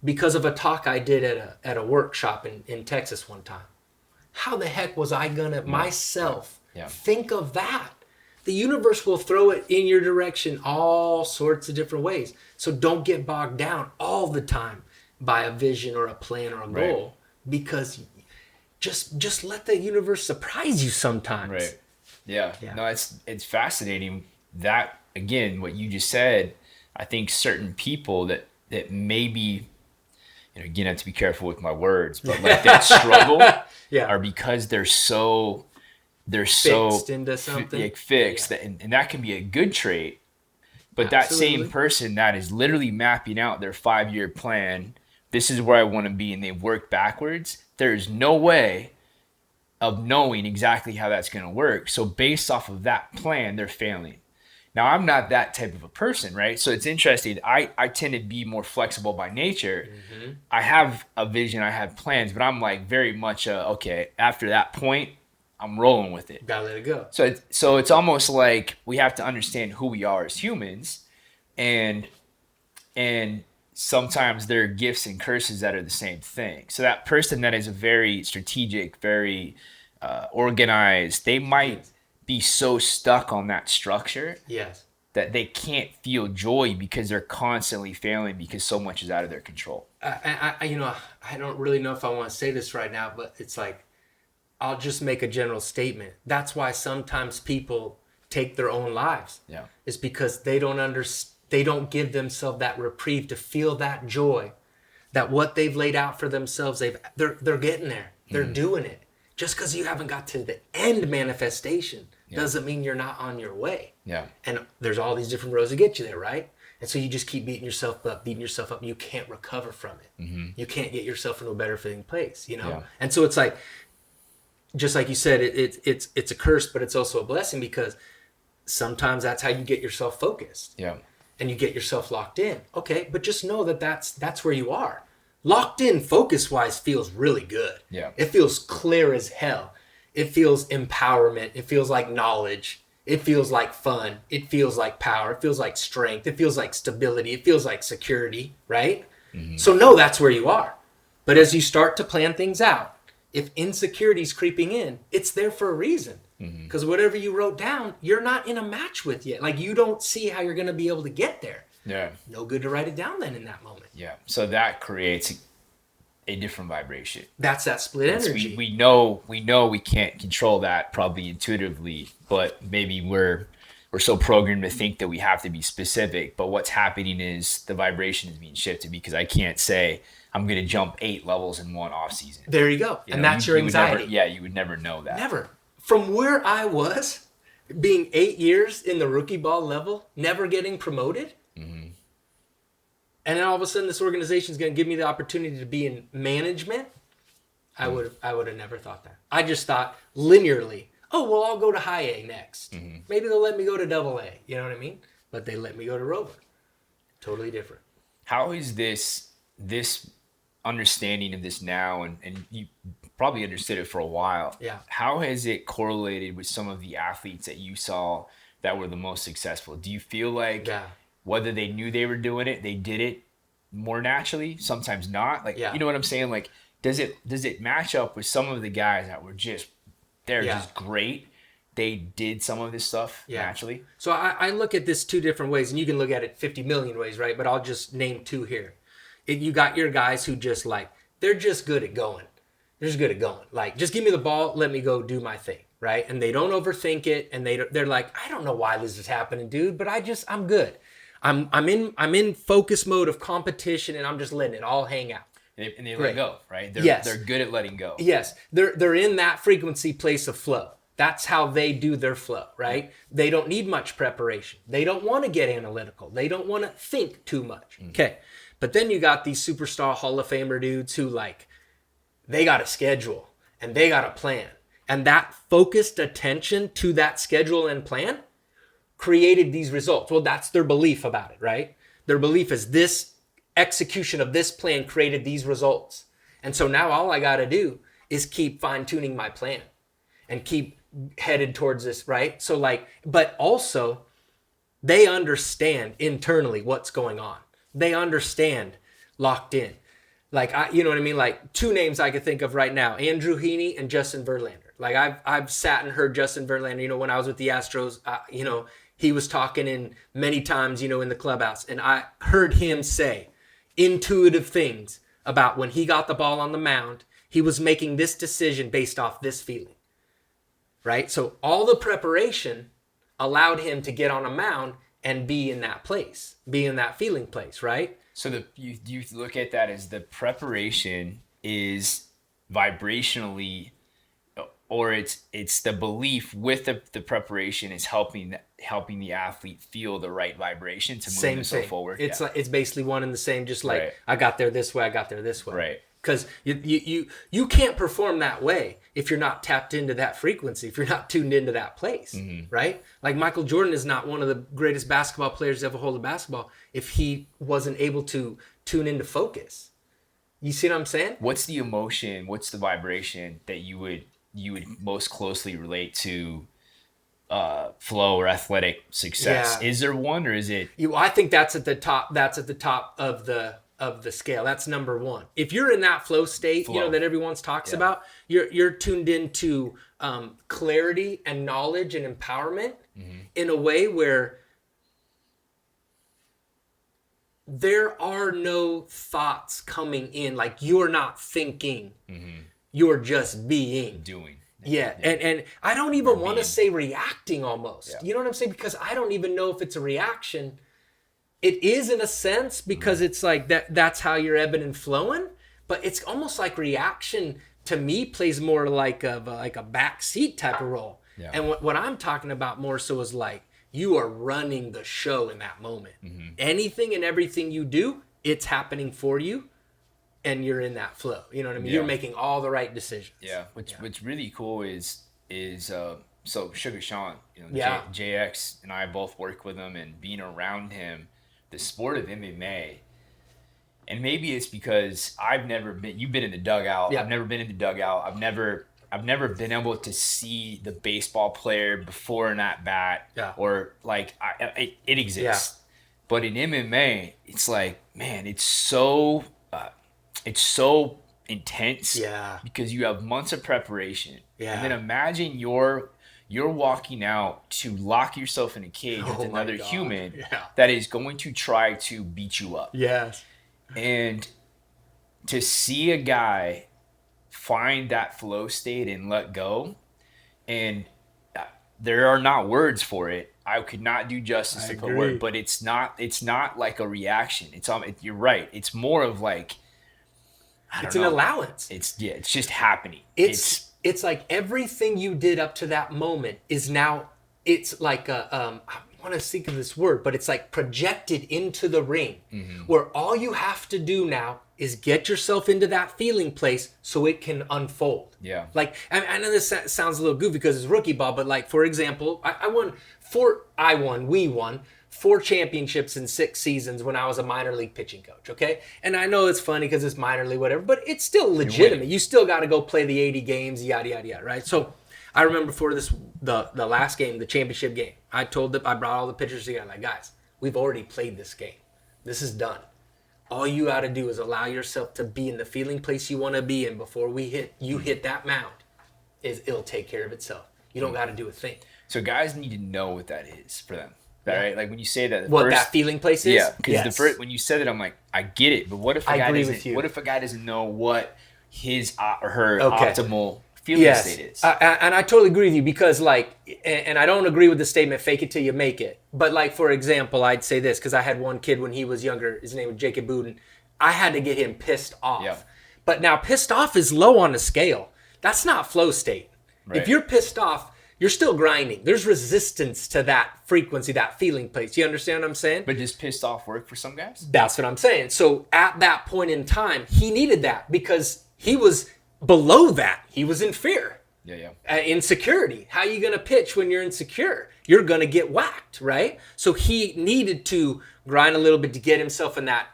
because of a talk I did at a workshop in Texas one time. How the heck was I gonna myself think of that? The universe will throw it in your direction all sorts of different ways. So don't get bogged down all the time by a vision or a plan or a goal, because just let the universe surprise you sometimes. Right. Yeah. No, it's fascinating that, again, what you just said. I think certain people that maybe, again, I have to be careful with my words, but like that struggle are because they're so fixed into something, fixed that, and that can be a good trait. But that same person that is literally mapping out their 5-year plan, this is where I want to be, and they work backwards. There's no way of knowing exactly how that's going to work. So based off of that plan, they're failing. Now, I'm not that type of a person, right? So it's interesting. I tend to be more flexible by nature. I have a vision, I have plans, but I'm like very much okay, after that point, I'm rolling with it. Gotta let it go. So it's almost like we have to understand who we are as humans, and sometimes there are gifts and curses that are the same thing. So that person that is a very strategic, very organized, they might be so stuck on that structure Yes. that they can't feel joy because they're constantly failing because so much is out of their control. I don't really know if I want to say this right now, but it's like, I'll just make a general statement. That's why sometimes people take their own lives. Yeah. Is because they don't give themselves that reprieve to feel that joy, that what they've laid out for themselves, they're getting there. They're doing it. Just because you haven't got to the end manifestation doesn't mean you're not on your way. Yeah. And there's all these different roads to get you there, right? And so you just keep beating yourself up. You can't recover from it. Mm-hmm. You can't get yourself into a better fitting place, you know? Yeah. And so it's like, just like you said, it's a curse, but it's also a blessing, because sometimes that's how you get yourself focused. Yeah. And you get yourself locked in. Okay, but just know that that's where you are. Locked in focus-wise feels really good. Yeah. It feels clear as hell. It feels empowerment. It feels like knowledge. It feels like fun. It feels like power. It feels like strength. It feels like stability. It feels like security, right? Mm-hmm. So know that's where you are. But as you start to plan things out, if insecurity is creeping in, it's there for a reason. Because whatever you wrote down, you're not in a match with yet. Like, you don't see how you're going to be able to get there. Yeah. No good to write it down then in that moment. Yeah. So that creates a different vibration. That's that split energy. We know we can't control that probably intuitively, but maybe we're so programmed to think that we have to be specific. But what's happening is the vibration is being shifted, because I can't say I'm going to jump 8 levels in one off season. There you go. And that's your anxiety. You would never know that. Never. From where I was, being 8 years in the rookie ball level, never getting promoted. Mm-hmm. And then all of a sudden this organization is going to give me the opportunity to be in management. I would have never thought that. I just thought linearly, oh, well, I'll go to high A next. Mm-hmm. Maybe they'll let me go to double A. You know what I mean? But they let me go to Rover. Totally different. How is this understanding of this now, and you probably understood it for a while. Yeah. How has it correlated with some of the athletes that you saw that were the most successful? Do you feel like whether they knew they were doing it, they did it more naturally, sometimes not? Like, you know what I'm saying? Like, does it match up with some of the guys that were just great? They did some of this stuff naturally. So I look at this 2 different ways, and you can look at it 50 million ways, right? But I'll just name 2 here. You got your guys who just they're just good at going. They're just good at going. Like, just give me the ball, let me go do my thing, right? And they don't overthink it, and they're like, I don't know why this is happening, dude, but I'm good. I'm in focus mode of competition, and I'm just letting it all hang out. And they let go, right? They're good at letting go. Yes, they're in that frequency place of flow. That's how they do their flow, right? They don't need much preparation. They don't want to get analytical. They don't want to think too much. Okay. But then you got these superstar Hall of Famer dudes who they got a schedule and they got a plan. And that focused attention to that schedule and plan created these results. Well, that's their belief about it, right? Their belief is this execution of this plan created these results. And so now all I got to do is keep fine-tuning my plan and keep headed towards this, right? So but also they understand internally what's going on. They understand locked in. You know what I mean? 2 names I could think of right now, Andrew Heaney and Justin Verlander. I've sat and heard Justin Verlander, when I was with the Astros, he was talking in many times, in the clubhouse, and I heard him say intuitive things about when he got the ball on the mound, he was making this decision based off this feeling, right? So all the preparation allowed him to get on a mound and be in that place, be in that feeling place, right? So you look at that as the preparation is vibrationally, or it's the belief with the preparation is helping the athlete feel the right vibration to move themselves forward. It's basically one and the same, just like right. I got there this way, I got there this way. Right. Because you can't perform that way if you're not tapped into that frequency, if you're not tuned into that place, right? Like Michael Jordan is not one of the greatest basketball players to ever hold a basketball if he wasn't able to tune into focus. You see what I'm saying? What's the emotion, what's the vibration that you would most closely relate to flow or athletic success? Is there one, or is it? I think that's at the top. That's at the top of the of the scale. That's number one. If you're in that flow state, you know, that everyone talks about, you're tuned into clarity and knowledge and empowerment in a way where there are no thoughts coming in. Like, you're not thinking, you're just being. Doing. Yeah. And I don't even want to say reacting almost. You know what I'm saying? Because I don't even know if it's a reaction. It is in a sense, because it's like that's how you're ebbing and flowing. But it's almost like reaction to me plays more like a backseat type of role. Yeah. And what I'm talking about more so is like, you are running the show in that moment. Anything and everything you do, it's happening for you, and you're in that flow. You know what I mean? You're making all the right decisions. Yeah. What's really cool is so Sugar Sean, you know, JX and I both work with him, and being around him, the sport of MMA. And maybe it's because you've been in the dugout. Yeah. I've never been in the dugout. I've never been able to see the baseball player before an at bat, or like it exists. Yeah. But in MMA, it's like, man, it's so intense. Yeah. Because you have months of preparation. Yeah. And then imagine you're walking out to lock yourself in a cage with another human that is going to try to beat you up. Yes. And to see a guy find that flow state and let go, and there are not words for it. I could not do justice to put word, but it's not like a reaction. You're right. It's more of like, it's an allowance. It's just happening. It's like everything you did up to that moment is now, it's like I want to think of this word, but it's like projected into the ring, where all you have to do now is get yourself into that feeling place so it can unfold. Yeah. Like, I know this sounds a little goofy because it's rookie ball, but like, for example, we won 4 championships in 6 seasons when I was a minor league pitching coach, okay? And I know it's funny because it's minor league, whatever, but it's still legitimate. You still got to go play the 80 games, yada, yada, yada, right? So I remember before the last game, the championship game, I brought all the pitchers together, like, guys, we've already played this game. This is done. All you got to do is allow yourself to be in the feeling place you want to be in before you hit that mound. It'll take care of itself. You don't got to do a thing. So guys need to know what that is for them. Right? Like when you say that, that feeling place is. Yeah, because when you said it, I'm like, I get it. But what if a guy doesn't know what his or her optimal feeling state is? And I totally agree with you, because like, and I don't agree with the statement, fake it till you make it. But like, for example, I'd say this, because I had one kid when he was younger. His name was Jacob Buden. I had to get him pissed off. Yeah. But now pissed off is low on the scale. That's not flow state. Right. If you're pissed off, you're still grinding. There's resistance to that frequency, that feeling place. You understand what I'm saying? But does pissed off work for some guys? That's what I'm saying. So at that point in time, he needed that because he was below that. He was in fear. Yeah. Insecurity. How are you going to pitch when you're insecure? You're going to get whacked, right? So he needed to grind a little bit to get himself in that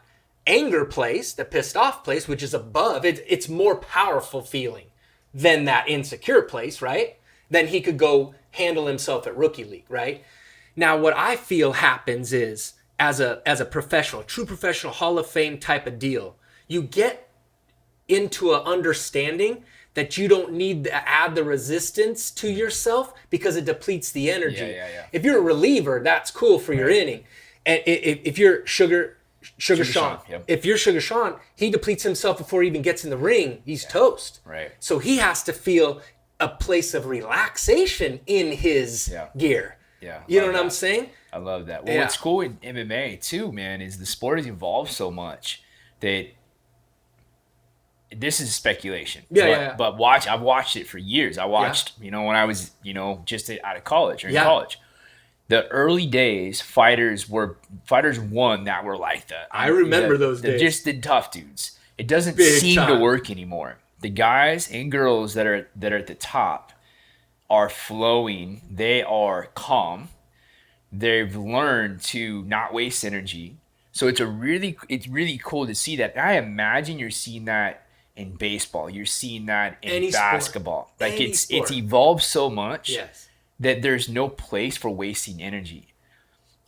anger place, the pissed off place, which is above. It's more powerful feeling than that insecure place, right? Then he could go handle himself at rookie league, right? Now, what I feel happens is, as a professional, true professional, Hall of Fame type of deal, you get into an understanding that you don't need to add the resistance to yourself because it depletes the energy. Yeah. If you're a reliever, that's cool for your inning. And if you're Sugar Sean, if you're Sugar Sean, he depletes himself before he even gets in the ring. He's toast. Right. So he has to feel a place of relaxation in his gear. Yeah. You know what I'm saying? I love that. Well, what's cool in MMA too, man, is the sport has evolved so much that this is speculation. But I've watched it for years. I watched, when I was, just out of college or in college. The early days, fighters won that were like I remember those days. Just the tough dudes. It doesn't seem to work anymore. The guys and girls that are at the top are flowing. They are calm. They've learned to not waste energy. So it's really cool to see that. I imagine you're seeing that in baseball. You're seeing that in basketball. Sport. Like it's evolved so much that there's no place for wasting energy.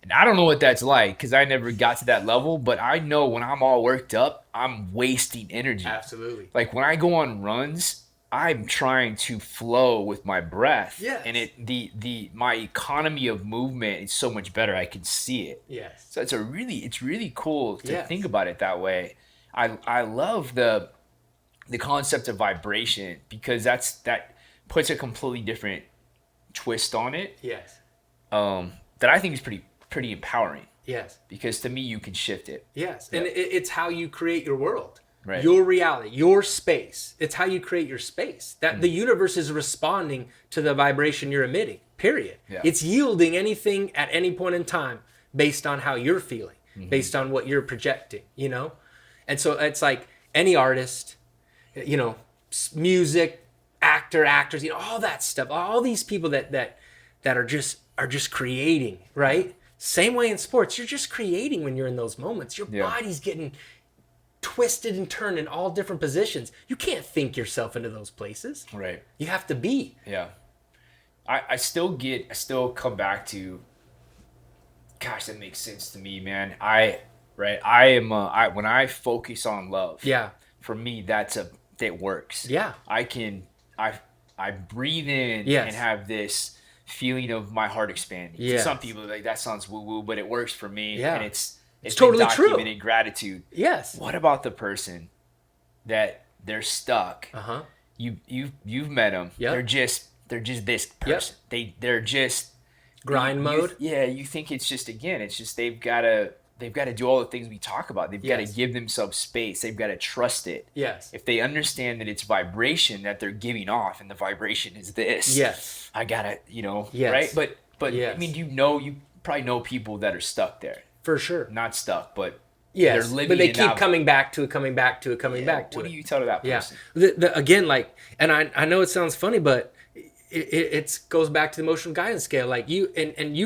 And I don't know what that's like because I never got to that level, but I know when I'm all worked up, I'm wasting energy. Absolutely. Like when I go on runs, I'm trying to flow with my breath. Yes. And my economy of movement is so much better. I can see it. Yes. So it's really cool to Yes. think about it that way. I love the concept of vibration because that puts a completely different twist on it. Yes. That I think is pretty empowering. Yes. Because to me, you can shift it. Yes. And it's how you create your world. Right. Your reality, your space. It's how you create your space. That the universe is responding to the vibration you're emitting. Period. Yeah. It's yielding anything at any point in time based on how you're feeling, based on what you're projecting, you know? And so it's like any artist, you know, music, actors, you know, all that stuff, all these people that are just creating, right? Same way in sports, you're just creating when you're in those moments. Your body's getting twisted and turned in all different positions. You can't think yourself into those places. Right. You have to be. Yeah. I still come back to, gosh, that makes sense to me, man. When I focus on love. Yeah. For me, that works. Yeah. I breathe in Yes. and have this feeling of my heart expanding. Yes. Some people are like, that sounds woo woo, but it works for me. Yeah. And it's totally true. documented gratitude. Yes. What about the person that they're stuck? Uh-huh. You've met them. Yep. They're just this person. Yep. They're just Grind mode. You think it's just they've got to do all the things we talk about. They've got to Yes. give themselves space. They've got to trust it. Yes. If they understand that it's vibration that they're giving off, and the vibration is this. Yes. I gotta, Yes. right? But Yes. I mean, you probably know people that are stuck there. For sure. Not stuck, but Yes. they're living But they in keep that- coming back to it, coming back to it, coming back to it. What do you tell to that Yeah. person? Again, like, and I know it sounds funny, but it goes back to the emotional guidance scale. Like you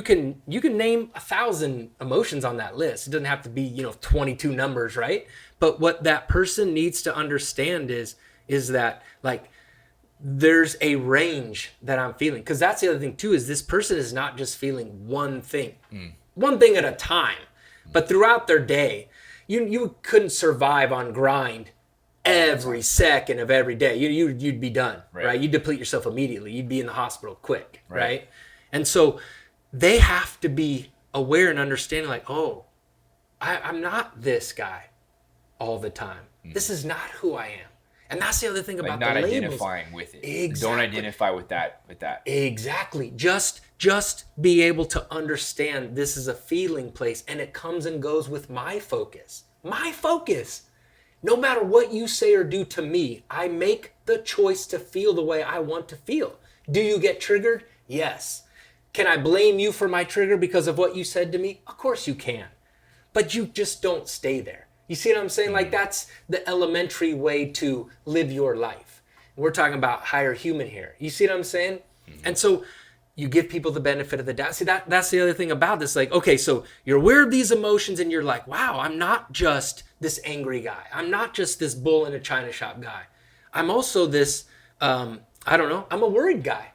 can name 1,000 emotions on that list. It doesn't have to be 22 numbers, right? But what that person needs to understand is that like there's a range that I'm feeling, because that's the other thing too. Is this person is not just feeling one thing at a time, but throughout their day. You couldn't survive on grind every second of every day. You'd be done, right? You'd deplete yourself immediately. You'd be in the hospital quick, right? And so they have to be aware and understanding, like, oh, I'm not this guy all the time. This is not who I am. And that's the other thing about not the labels. identifying with it. Exactly. Don't identify with that. Exactly. Just be able to understand this is a feeling place, and it comes and goes with my focus. My focus. No matter what you say or do to me, I make the choice to feel the way I want to feel. Do you get triggered? Yes. Can I blame you for my trigger because of what you said to me? Of course you can. But you just don't stay there. You see what I'm saying? Like, that's the elementary way to live your life. We're talking about higher human here. You see what I'm saying? And so you give people the benefit of the doubt. See, that's the other thing about this. Like, okay, so you're aware of these emotions and you're like, wow, I'm not just this angry guy. I'm not just this bull in a china shop guy. I'm also this, I'm a worried guy.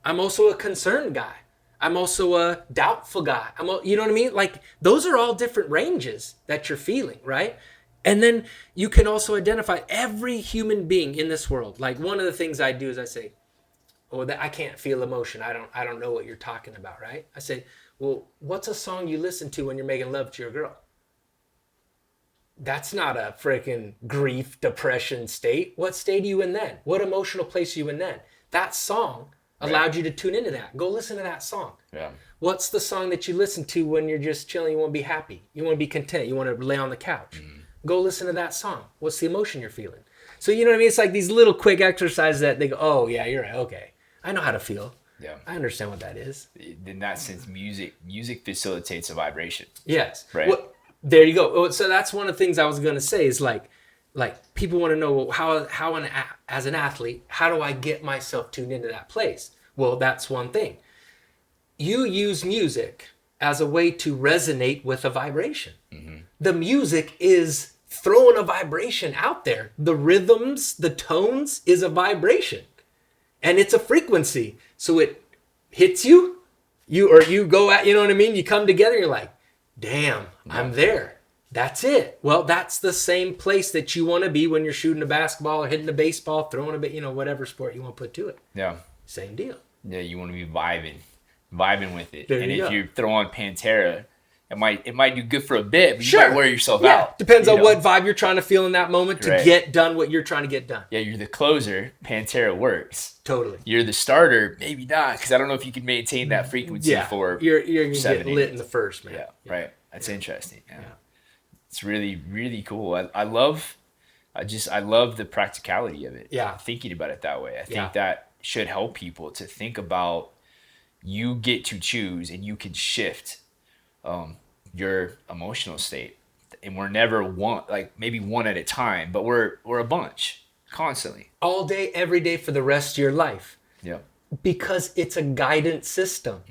I'm also a concerned guy. I'm also a doubtful guy. You know what I mean? Like, those are all different ranges that you're feeling, right? And then you can also identify every human being in this world. Like, one of the things I do is I say, I can't feel emotion. I don't know what you're talking about, right? I say, well, what's a song you listen to when you're making love to your girl? That's not a freaking grief, depression state. What state are you in then? What emotional place are you in then? That song allowed you to tune into that. Go listen to that song. Yeah. What's the song that you listen to when you're just chilling? You want to be happy. You want to be content. You want to lay on the couch. Go listen to that song. What's the emotion you're feeling? So, you know what I mean? It's like these little quick exercises that they go, oh, yeah, you're right. Okay. I know how to feel. Yeah. I understand what that is. In that sense, music facilitates a vibration. Yes. Right. Well, there you go. So that's one of the things I was going to say is like people want to know as an athlete, how do I get myself tuned into that place? Well, that's one thing. You use music as a way to resonate with a vibration. Mm-hmm. The music is throwing a vibration out there. The rhythms, the tones is a vibration. And it's a frequency. So it hits you You go at, you know what I mean? You come together, you're like, damn, I'm there. That's it. Well, that's the same place that you want to be when you're shooting a basketball or hitting a baseball, throwing a bit, whatever sport you want to put to it. Yeah. Same deal. Yeah, you want to be vibing with it. There and you if go. you throw on Pantera, it might do good for a bit, but Sure. you might wear yourself out. Depends on what vibe you're trying to feel in that moment to Right. get done what you're trying to get done. Yeah, you're the closer. Pantera works. Totally. You're the starter, maybe not, because I don't know if you can maintain that frequency for. You're gonna 7 get lit in the first, man. Yeah, right. That's interesting. Yeah. It's really, really cool. I love the practicality of it. Yeah. Thinking about it that way. I think that should help people to think about, you get to choose and you can shift your emotional state. And we're never maybe one at a time, but we're a bunch constantly. All day, every day for the rest of your life. Yeah. Because it's a guidance system.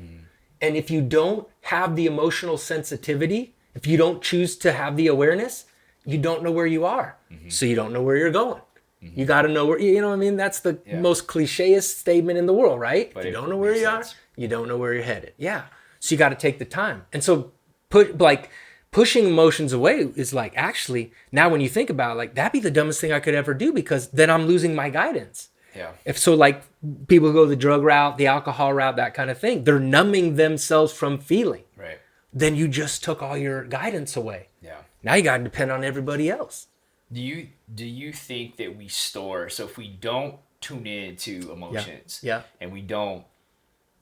And if you don't have the emotional sensitivity, if you don't choose to have the awareness, you don't know where you are. So you don't know where you're going. You got to know where, you know what I mean? That's the most clichéest statement in the world, right? But if you it don't know where makes you sense. are, you don't know where you're headed. Yeah. So you got to take the time. And so pushing emotions away is like, actually, now when you think about it, like, that'd be the dumbest thing I could ever do, because then I'm losing my guidance. Yeah. If so, like, people go the drug route, the alcohol route, that kind of thing, they're numbing themselves from feeling. Right. Then you just took all your guidance away. Yeah. Now you got to depend on everybody else. Do you think that we store, so if we don't tune in to emotions and we don't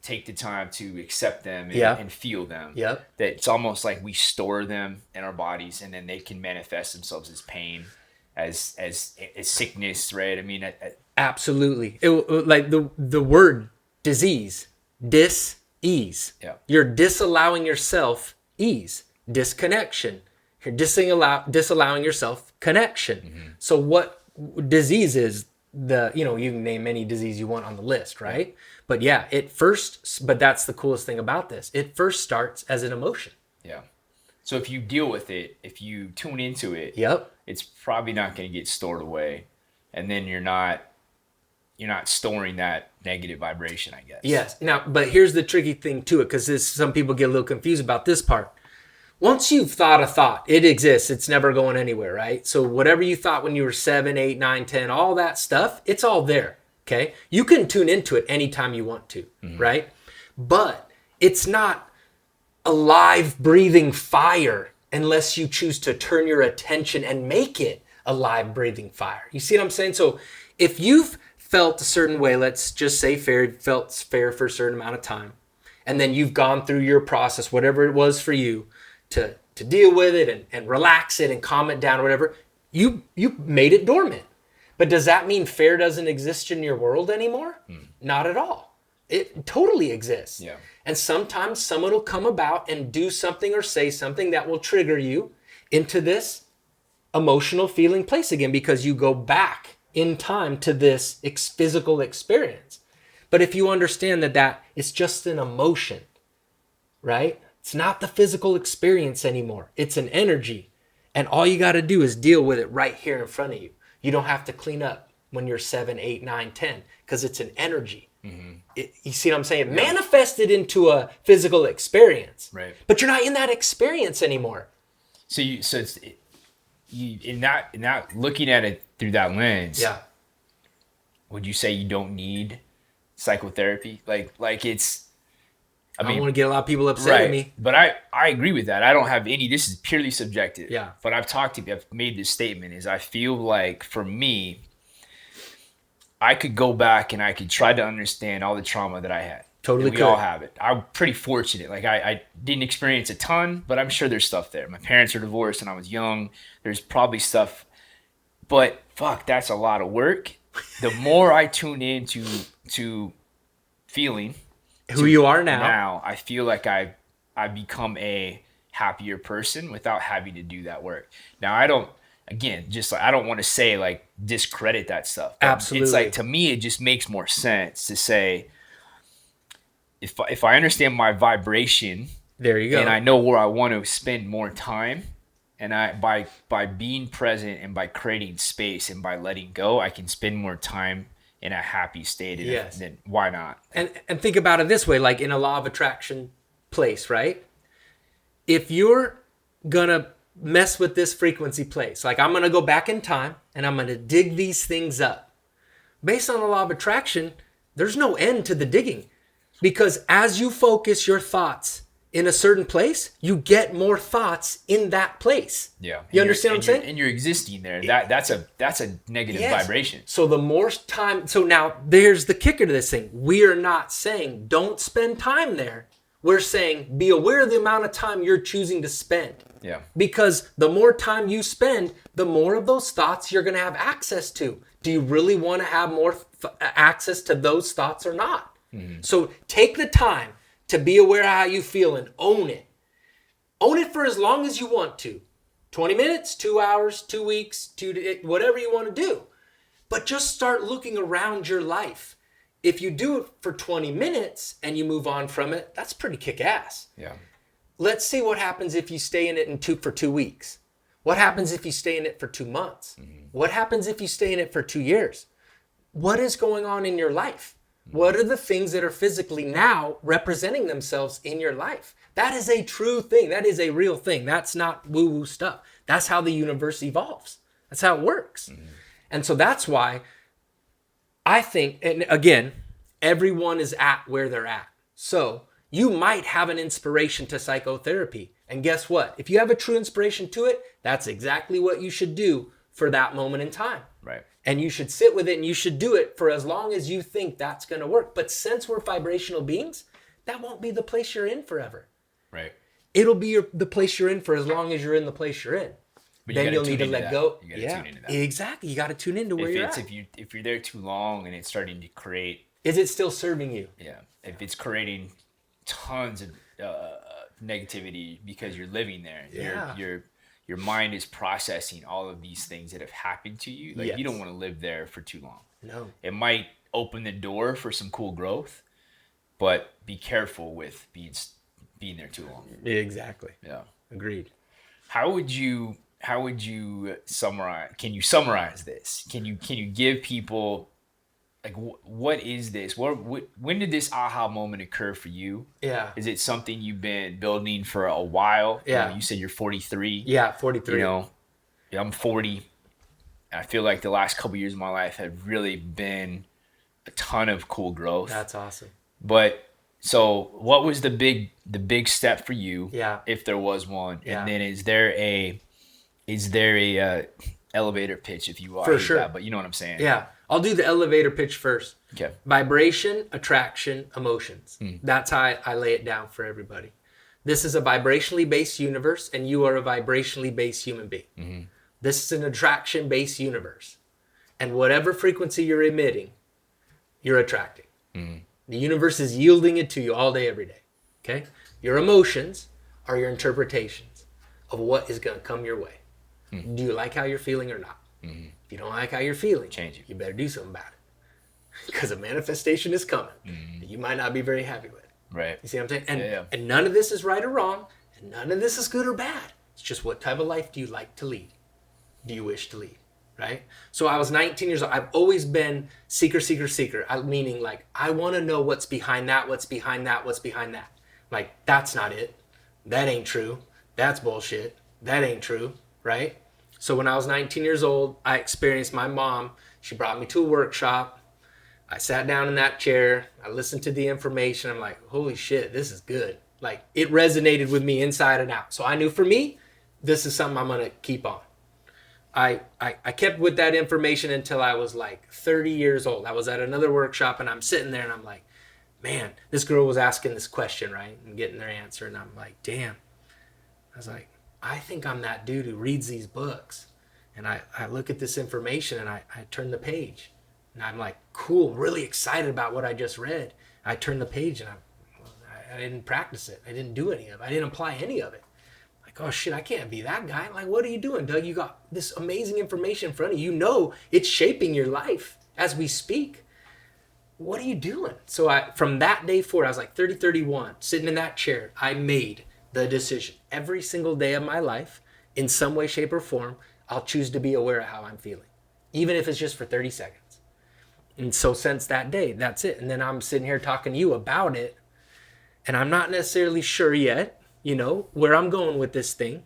take the time to accept them and feel them, that it's almost like we store them in our bodies, and then they can manifest themselves as pain, as sickness, right? I mean, Absolutely. Like the word disease, dis-ease. Yeah. You're disallowing yourself ease, disconnection. You're disallowing yourself connection. So what disease is, you can name any disease you want on the list, right? But but that's the coolest thing about this. It first starts as an emotion. Yeah. So if you deal with it, if you tune into it, it's probably not going to get stored away. And then you're not storing that negative vibration, I guess. Yes. Now, but here's the tricky thing to it, because some people get a little confused about this part. Once you've thought a thought, it exists. It's never going anywhere, right? So whatever you thought when you were 7, 8, 9, 10, all that stuff, it's all there, okay? You can tune into it anytime you want to, right? But it's not a live, breathing fire unless you choose to turn your attention and make it a live, breathing fire. You see what I'm saying? So if you've felt a certain way, let's just say felt fair for a certain amount of time, and then you've gone through your process, whatever it was for you, to deal with it and relax it and calm it down or whatever, you made it dormant. But does that mean fair doesn't exist in your world anymore? Not at all. It totally exists. Yeah. And sometimes someone will come about and do something or say something that will trigger you into this emotional feeling place again, because you go back in time to this physical experience. But if you understand that it's just an emotion, right? It's not the physical experience anymore. It's an energy. And all you got to do is deal with it right here in front of you. You don't have to clean up when you're 7, 8, 9, 10, because it's an energy. You see what I'm saying? It manifested into a physical experience. Right. But you're not in that experience anymore. So it's in that looking at it through that lens. Yeah. Would you say you don't need psychotherapy? Like it's. I don't want to get a lot of people upset with me. But I agree with that. I don't have any. This is purely subjective. Yeah. But I've made this statement is I feel like for me, I could go back and I could try to understand all the trauma that I had. Totally and we all have it. I'm pretty fortunate. Like I didn't experience a ton, but I'm sure there's stuff there. My parents are divorced and I was young. There's probably stuff, but fuck, that's a lot of work. The more I tune into feeling who you are now, I feel like I've become a happier person without having to do that work. Now I don't want to say like discredit that stuff. Absolutely. It's like, to me, it just makes more sense to say, if I understand my vibration, there you go, and I know where I want to spend more time, and by being present and by creating space and by letting go, I can spend more time in a happy state, Yes. then why not? And think about it this way, like in a law of attraction place, right? If you're gonna mess with this frequency place, like I'm gonna go back in time and I'm gonna dig these things up. Based on the law of attraction, there's no end to the digging. Because as you focus your thoughts in a certain place, you get more thoughts in that place. Yeah. You understand what I'm saying? And you're existing there. That's a negative vibration. So the more time, so now there's the kicker to this thing. We are not saying don't spend time there. We're saying be aware of the amount of time you're choosing to spend. Yeah. Because the more time you spend, the more of those thoughts you're going to have access to. Do you really want to have more access to those thoughts or not? Mm-hmm. So take the time to be aware of how you feel and own it. Own it for as long as you want to. 20 minutes, 2 hours, 2 weeks, whatever you want to do. But just start looking around your life. If you do it for 20 minutes and you move on from it, that's pretty kick-ass. Yeah. Let's see what happens if you stay in it for 2 weeks. What happens if you stay in it for 2 months? Mm-hmm. What happens if you stay in it for 2 years? What is going on in your life? What are the things that are physically now representing themselves in your life? That is a true thing. That is a real thing. That's not woo-woo stuff. That's how the universe evolves. That's how it works. Mm-hmm. And so that's why I think, and again, everyone is at where they're at. So you might have an inspiration to psychotherapy. And guess what? If you have a true inspiration to it, that's exactly what you should do for that moment in time. Right. And you should sit with it and you should do it for as long as you think that's going to work. But since we're vibrational beings, that won't be the place you're in forever. Right. It'll be the place you're in for as long as you're in the place you're in. But then you'll need to let go. You got to tune into that. Exactly. You got to tune into where you're at. If you're there too long and it's starting to create... Is it still serving you? Yeah. If it's creating tons of negativity because you're living there. Yeah. Your mind is processing all of these things that have happened to you. Like, yes. You don't want to live there for too long. No. It might open the door for some cool growth, but be careful with being there too long. Exactly. Yeah. Agreed. How would you summarize? Can you summarize this? Can you give people, like, what is this? When did this aha moment occur for you? Yeah. Is it something you've been building for a while? Yeah. You said you're 43. Yeah, 43. I'm 40. I feel like the last couple of years of my life have really been a ton of cool growth. That's awesome. But so what was the big step for you? Yeah. If there was one. Yeah. And then is there a elevator pitch if you are? For sure. That, but you know what I'm saying? Yeah. I'll do the elevator pitch first. Okay. Vibration, attraction, emotions. That's how I lay it down for everybody. This is a vibrationally based universe, and you are a vibrationally based human being. Mm-hmm. This is an attraction-based universe. And whatever frequency you're emitting, you're attracting. Mm-hmm. The universe is yielding it to you all day, every day. Okay? Your emotions are your interpretations of what is going to come your way. Mm-hmm. Do you like how you're feeling or not? Mm-hmm. If you don't like how you're feeling, change it. You better do something about it. Because a manifestation is coming. Mm-hmm. You might not be very happy with it. Right. You see what I'm saying? And none of this is right or wrong. And none of this is good or bad. It's just what type of life do you like to lead? Do you wish to lead? Right? So I was 19 years old. I've always been seeker. Meaning, like, I want to know what's behind that, what's behind that, what's behind that. Like, that's not it. That ain't true. That's bullshit. That ain't true. Right? So when I was 19 years old, I experienced my mom. She brought me to a workshop. I sat down in that chair. I listened to the information. I'm like, holy shit, this is good. Like, it resonated with me inside and out. So I knew for me, this is something I'm going to keep on. I kept with that information until I was like 30 years old. I was at another workshop and I'm sitting there and I'm like, man, this girl was asking this question, right? And getting their answer. And I'm like, damn. I was like, I think I'm that dude who reads these books. And I look at this information and I turn the page. And I'm like, cool, really excited about what I just read. I turn the page and I didn't practice it. I didn't do any of it. I didn't apply any of it. Like, oh shit, I can't be that guy. Like, what are you doing, Doug? You got this amazing information in front of you. You know it's shaping your life as we speak. What are you doing? So from that day forward, I was like 30, 31, sitting in that chair. I made the decision every single day of my life, in some way, shape, or form, I'll choose to be aware of how I'm feeling. Even if it's just for 30 seconds. And so since that day, that's it. And then I'm sitting here talking to you about it, and I'm not necessarily sure yet, where I'm going with this thing,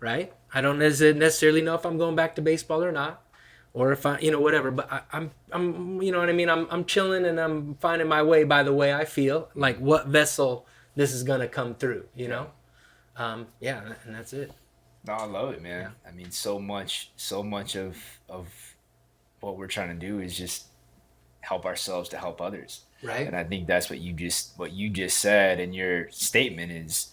right? I don't necessarily know if I'm going back to baseball or not, or if I, whatever. But I'm, you know what I mean? I'm chilling and I'm finding my way by the way I feel, like what vessel this is gonna come through, yeah, and that's it. No, I love it, man. I mean, so much of what we're trying to do is just help ourselves to help others. Right. And I think that's what you just said in your statement is,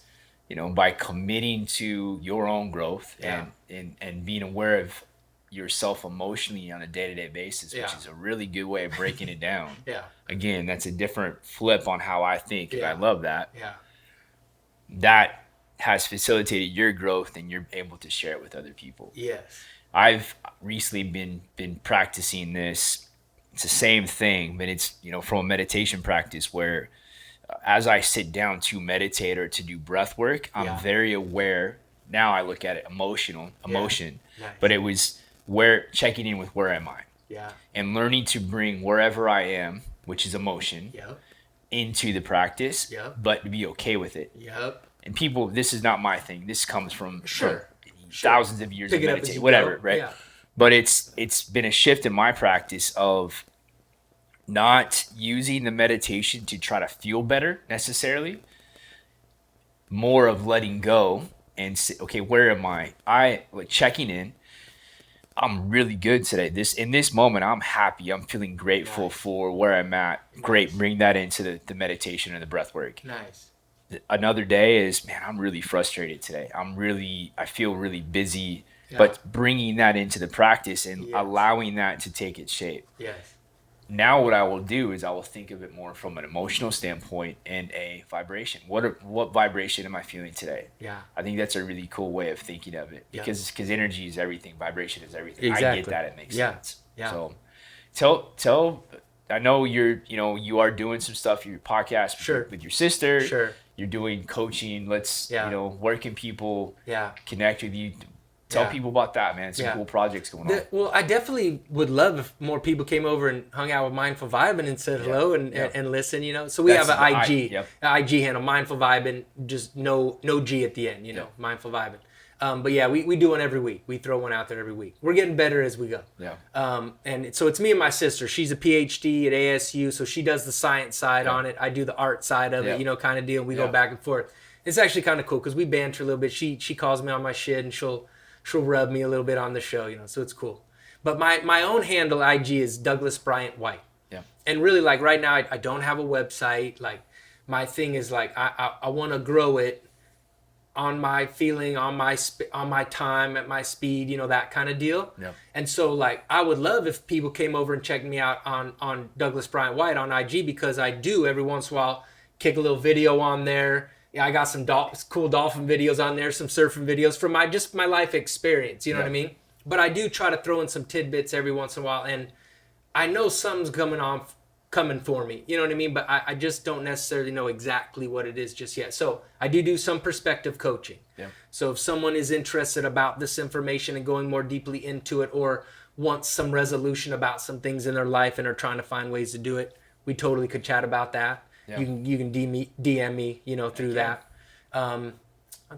by committing to your own growth and being aware of yourself emotionally on a day-to-day basis, which is a really good way of breaking it down. Yeah. Again, that's a different flip on how I think. And I love that. Yeah. That has facilitated your growth and you're able to share it with other people. Yes. I've recently been practicing this. It's the same thing, but it's, from a meditation practice where as I sit down to meditate or to do breath work, I'm very aware. Now I look at it emotion, nice. But it was checking in with where am I? Yeah. And learning to bring wherever I am, which is emotion, into the practice, but to be okay with it. Yep. And people, this is not my thing. This comes from thousands of years of meditation, whatever, right? Yeah. But it's been a shift in my practice of not using the meditation to try to feel better necessarily, more of letting go and say, okay, where am I? Checking in. I'm really good today. In this moment, I'm happy. I'm feeling grateful for where I'm at. Nice. Great. Bring that into the meditation and the breath work. Nice. Another day is, man, I'm really frustrated today. I feel really busy, but bringing that into the practice and allowing that to take its shape. Yes. Now what I will do is I will think of it more from an emotional standpoint and a vibration. What vibration am I feeling today? Yeah. I think that's a really cool way of thinking of it because energy is everything, vibration is everything. Exactly. I get that, it makes sense. Yeah. So tell I know you are doing some stuff, your podcast with your sister. Sure. You're doing coaching. Let's where can people connect with you? Tell people about that, man. Some cool projects going on. Well, I definitely would love if more people came over and hung out with Mindful Vibin and said hello and listen, So we have an IG handle, Mindful Vibin, just no G at the end, Mindful Vibin. But yeah, we do one every week. We throw one out there every week. We're getting better as we go. Yeah. And so it's me and my sister. She's a PhD at ASU, so she does the science side on it. I do the art side of it, kind of deal. We go back and forth. It's actually kind of cool because we banter a little bit. She calls me on my shit and she'll rub me a little bit on the show, so it's cool. But my own handle IG is Douglas Bryant White. Yeah. And really, like right now, I don't have a website. Like my thing is like I want to grow it on my feeling, on my time, at my speed, that kind of deal. Yeah. And so like I would love if people came over and checked me out on Douglas Bryant White on IG because I do every once in a while kick a little video on there. Yeah, I got some cool dolphin videos on there, some surfing videos from my life experience, you know what I mean? But I do try to throw in some tidbits every once in a while, and I know something's coming for me, you know what I mean? But I just don't necessarily know exactly what it is just yet. So I do some perspective coaching. Yeah. So if someone is interested about this information and going more deeply into it or wants some resolution about some things in their life and are trying to find ways to do it, we totally could chat about that. Yeah. You can DM me, through that. I'm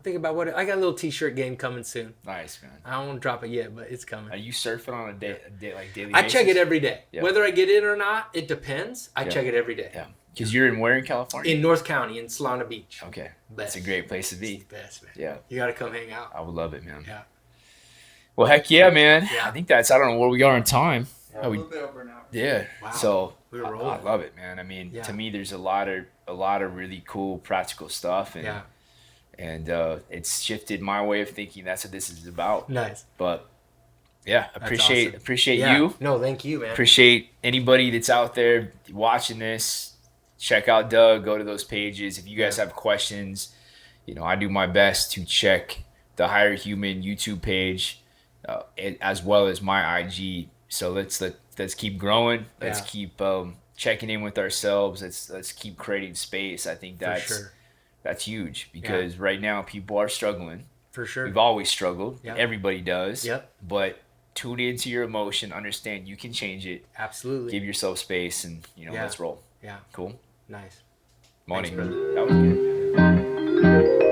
thinking about I got a little t-shirt game coming soon. Nice, man. I don't want to drop it yet, but it's coming. Are you surfing on a day like daily I basis? check it every day. Yeah. Whether I get in or not, it depends. I check it every day. Yeah. Because you're where in California? In North County, in Solana Beach. Okay. That's a great place to be. It's the best, man. Yeah. You got to come hang out. I would love it, man. Yeah. Well, heck yeah, man. Yeah. I think I don't know where we are in time. A little bit over an hour. Yeah. Wow. So we were rolling. I love it, man. I mean, to me, there's a lot of really cool practical stuff, and it's shifted my way of thinking. That's what this is about. Nice. But yeah, appreciate you. No, thank you, man. Appreciate anybody that's out there watching this. Check out Doug. Go to those pages. If you guys have questions, I do my best to check the Higher Human YouTube page, as well as my IG. So let's keep growing. Let's keep checking in with ourselves. Let's keep creating space. I think that's huge because right now people are struggling. For sure. We've always struggled. Yep. Everybody does. Yep. But tune into your emotion, understand you can change it, Absolutely. give yourself space, and Yeah. let's roll. Yeah. Cool. Nice. Money. Thanks, brother. That was good.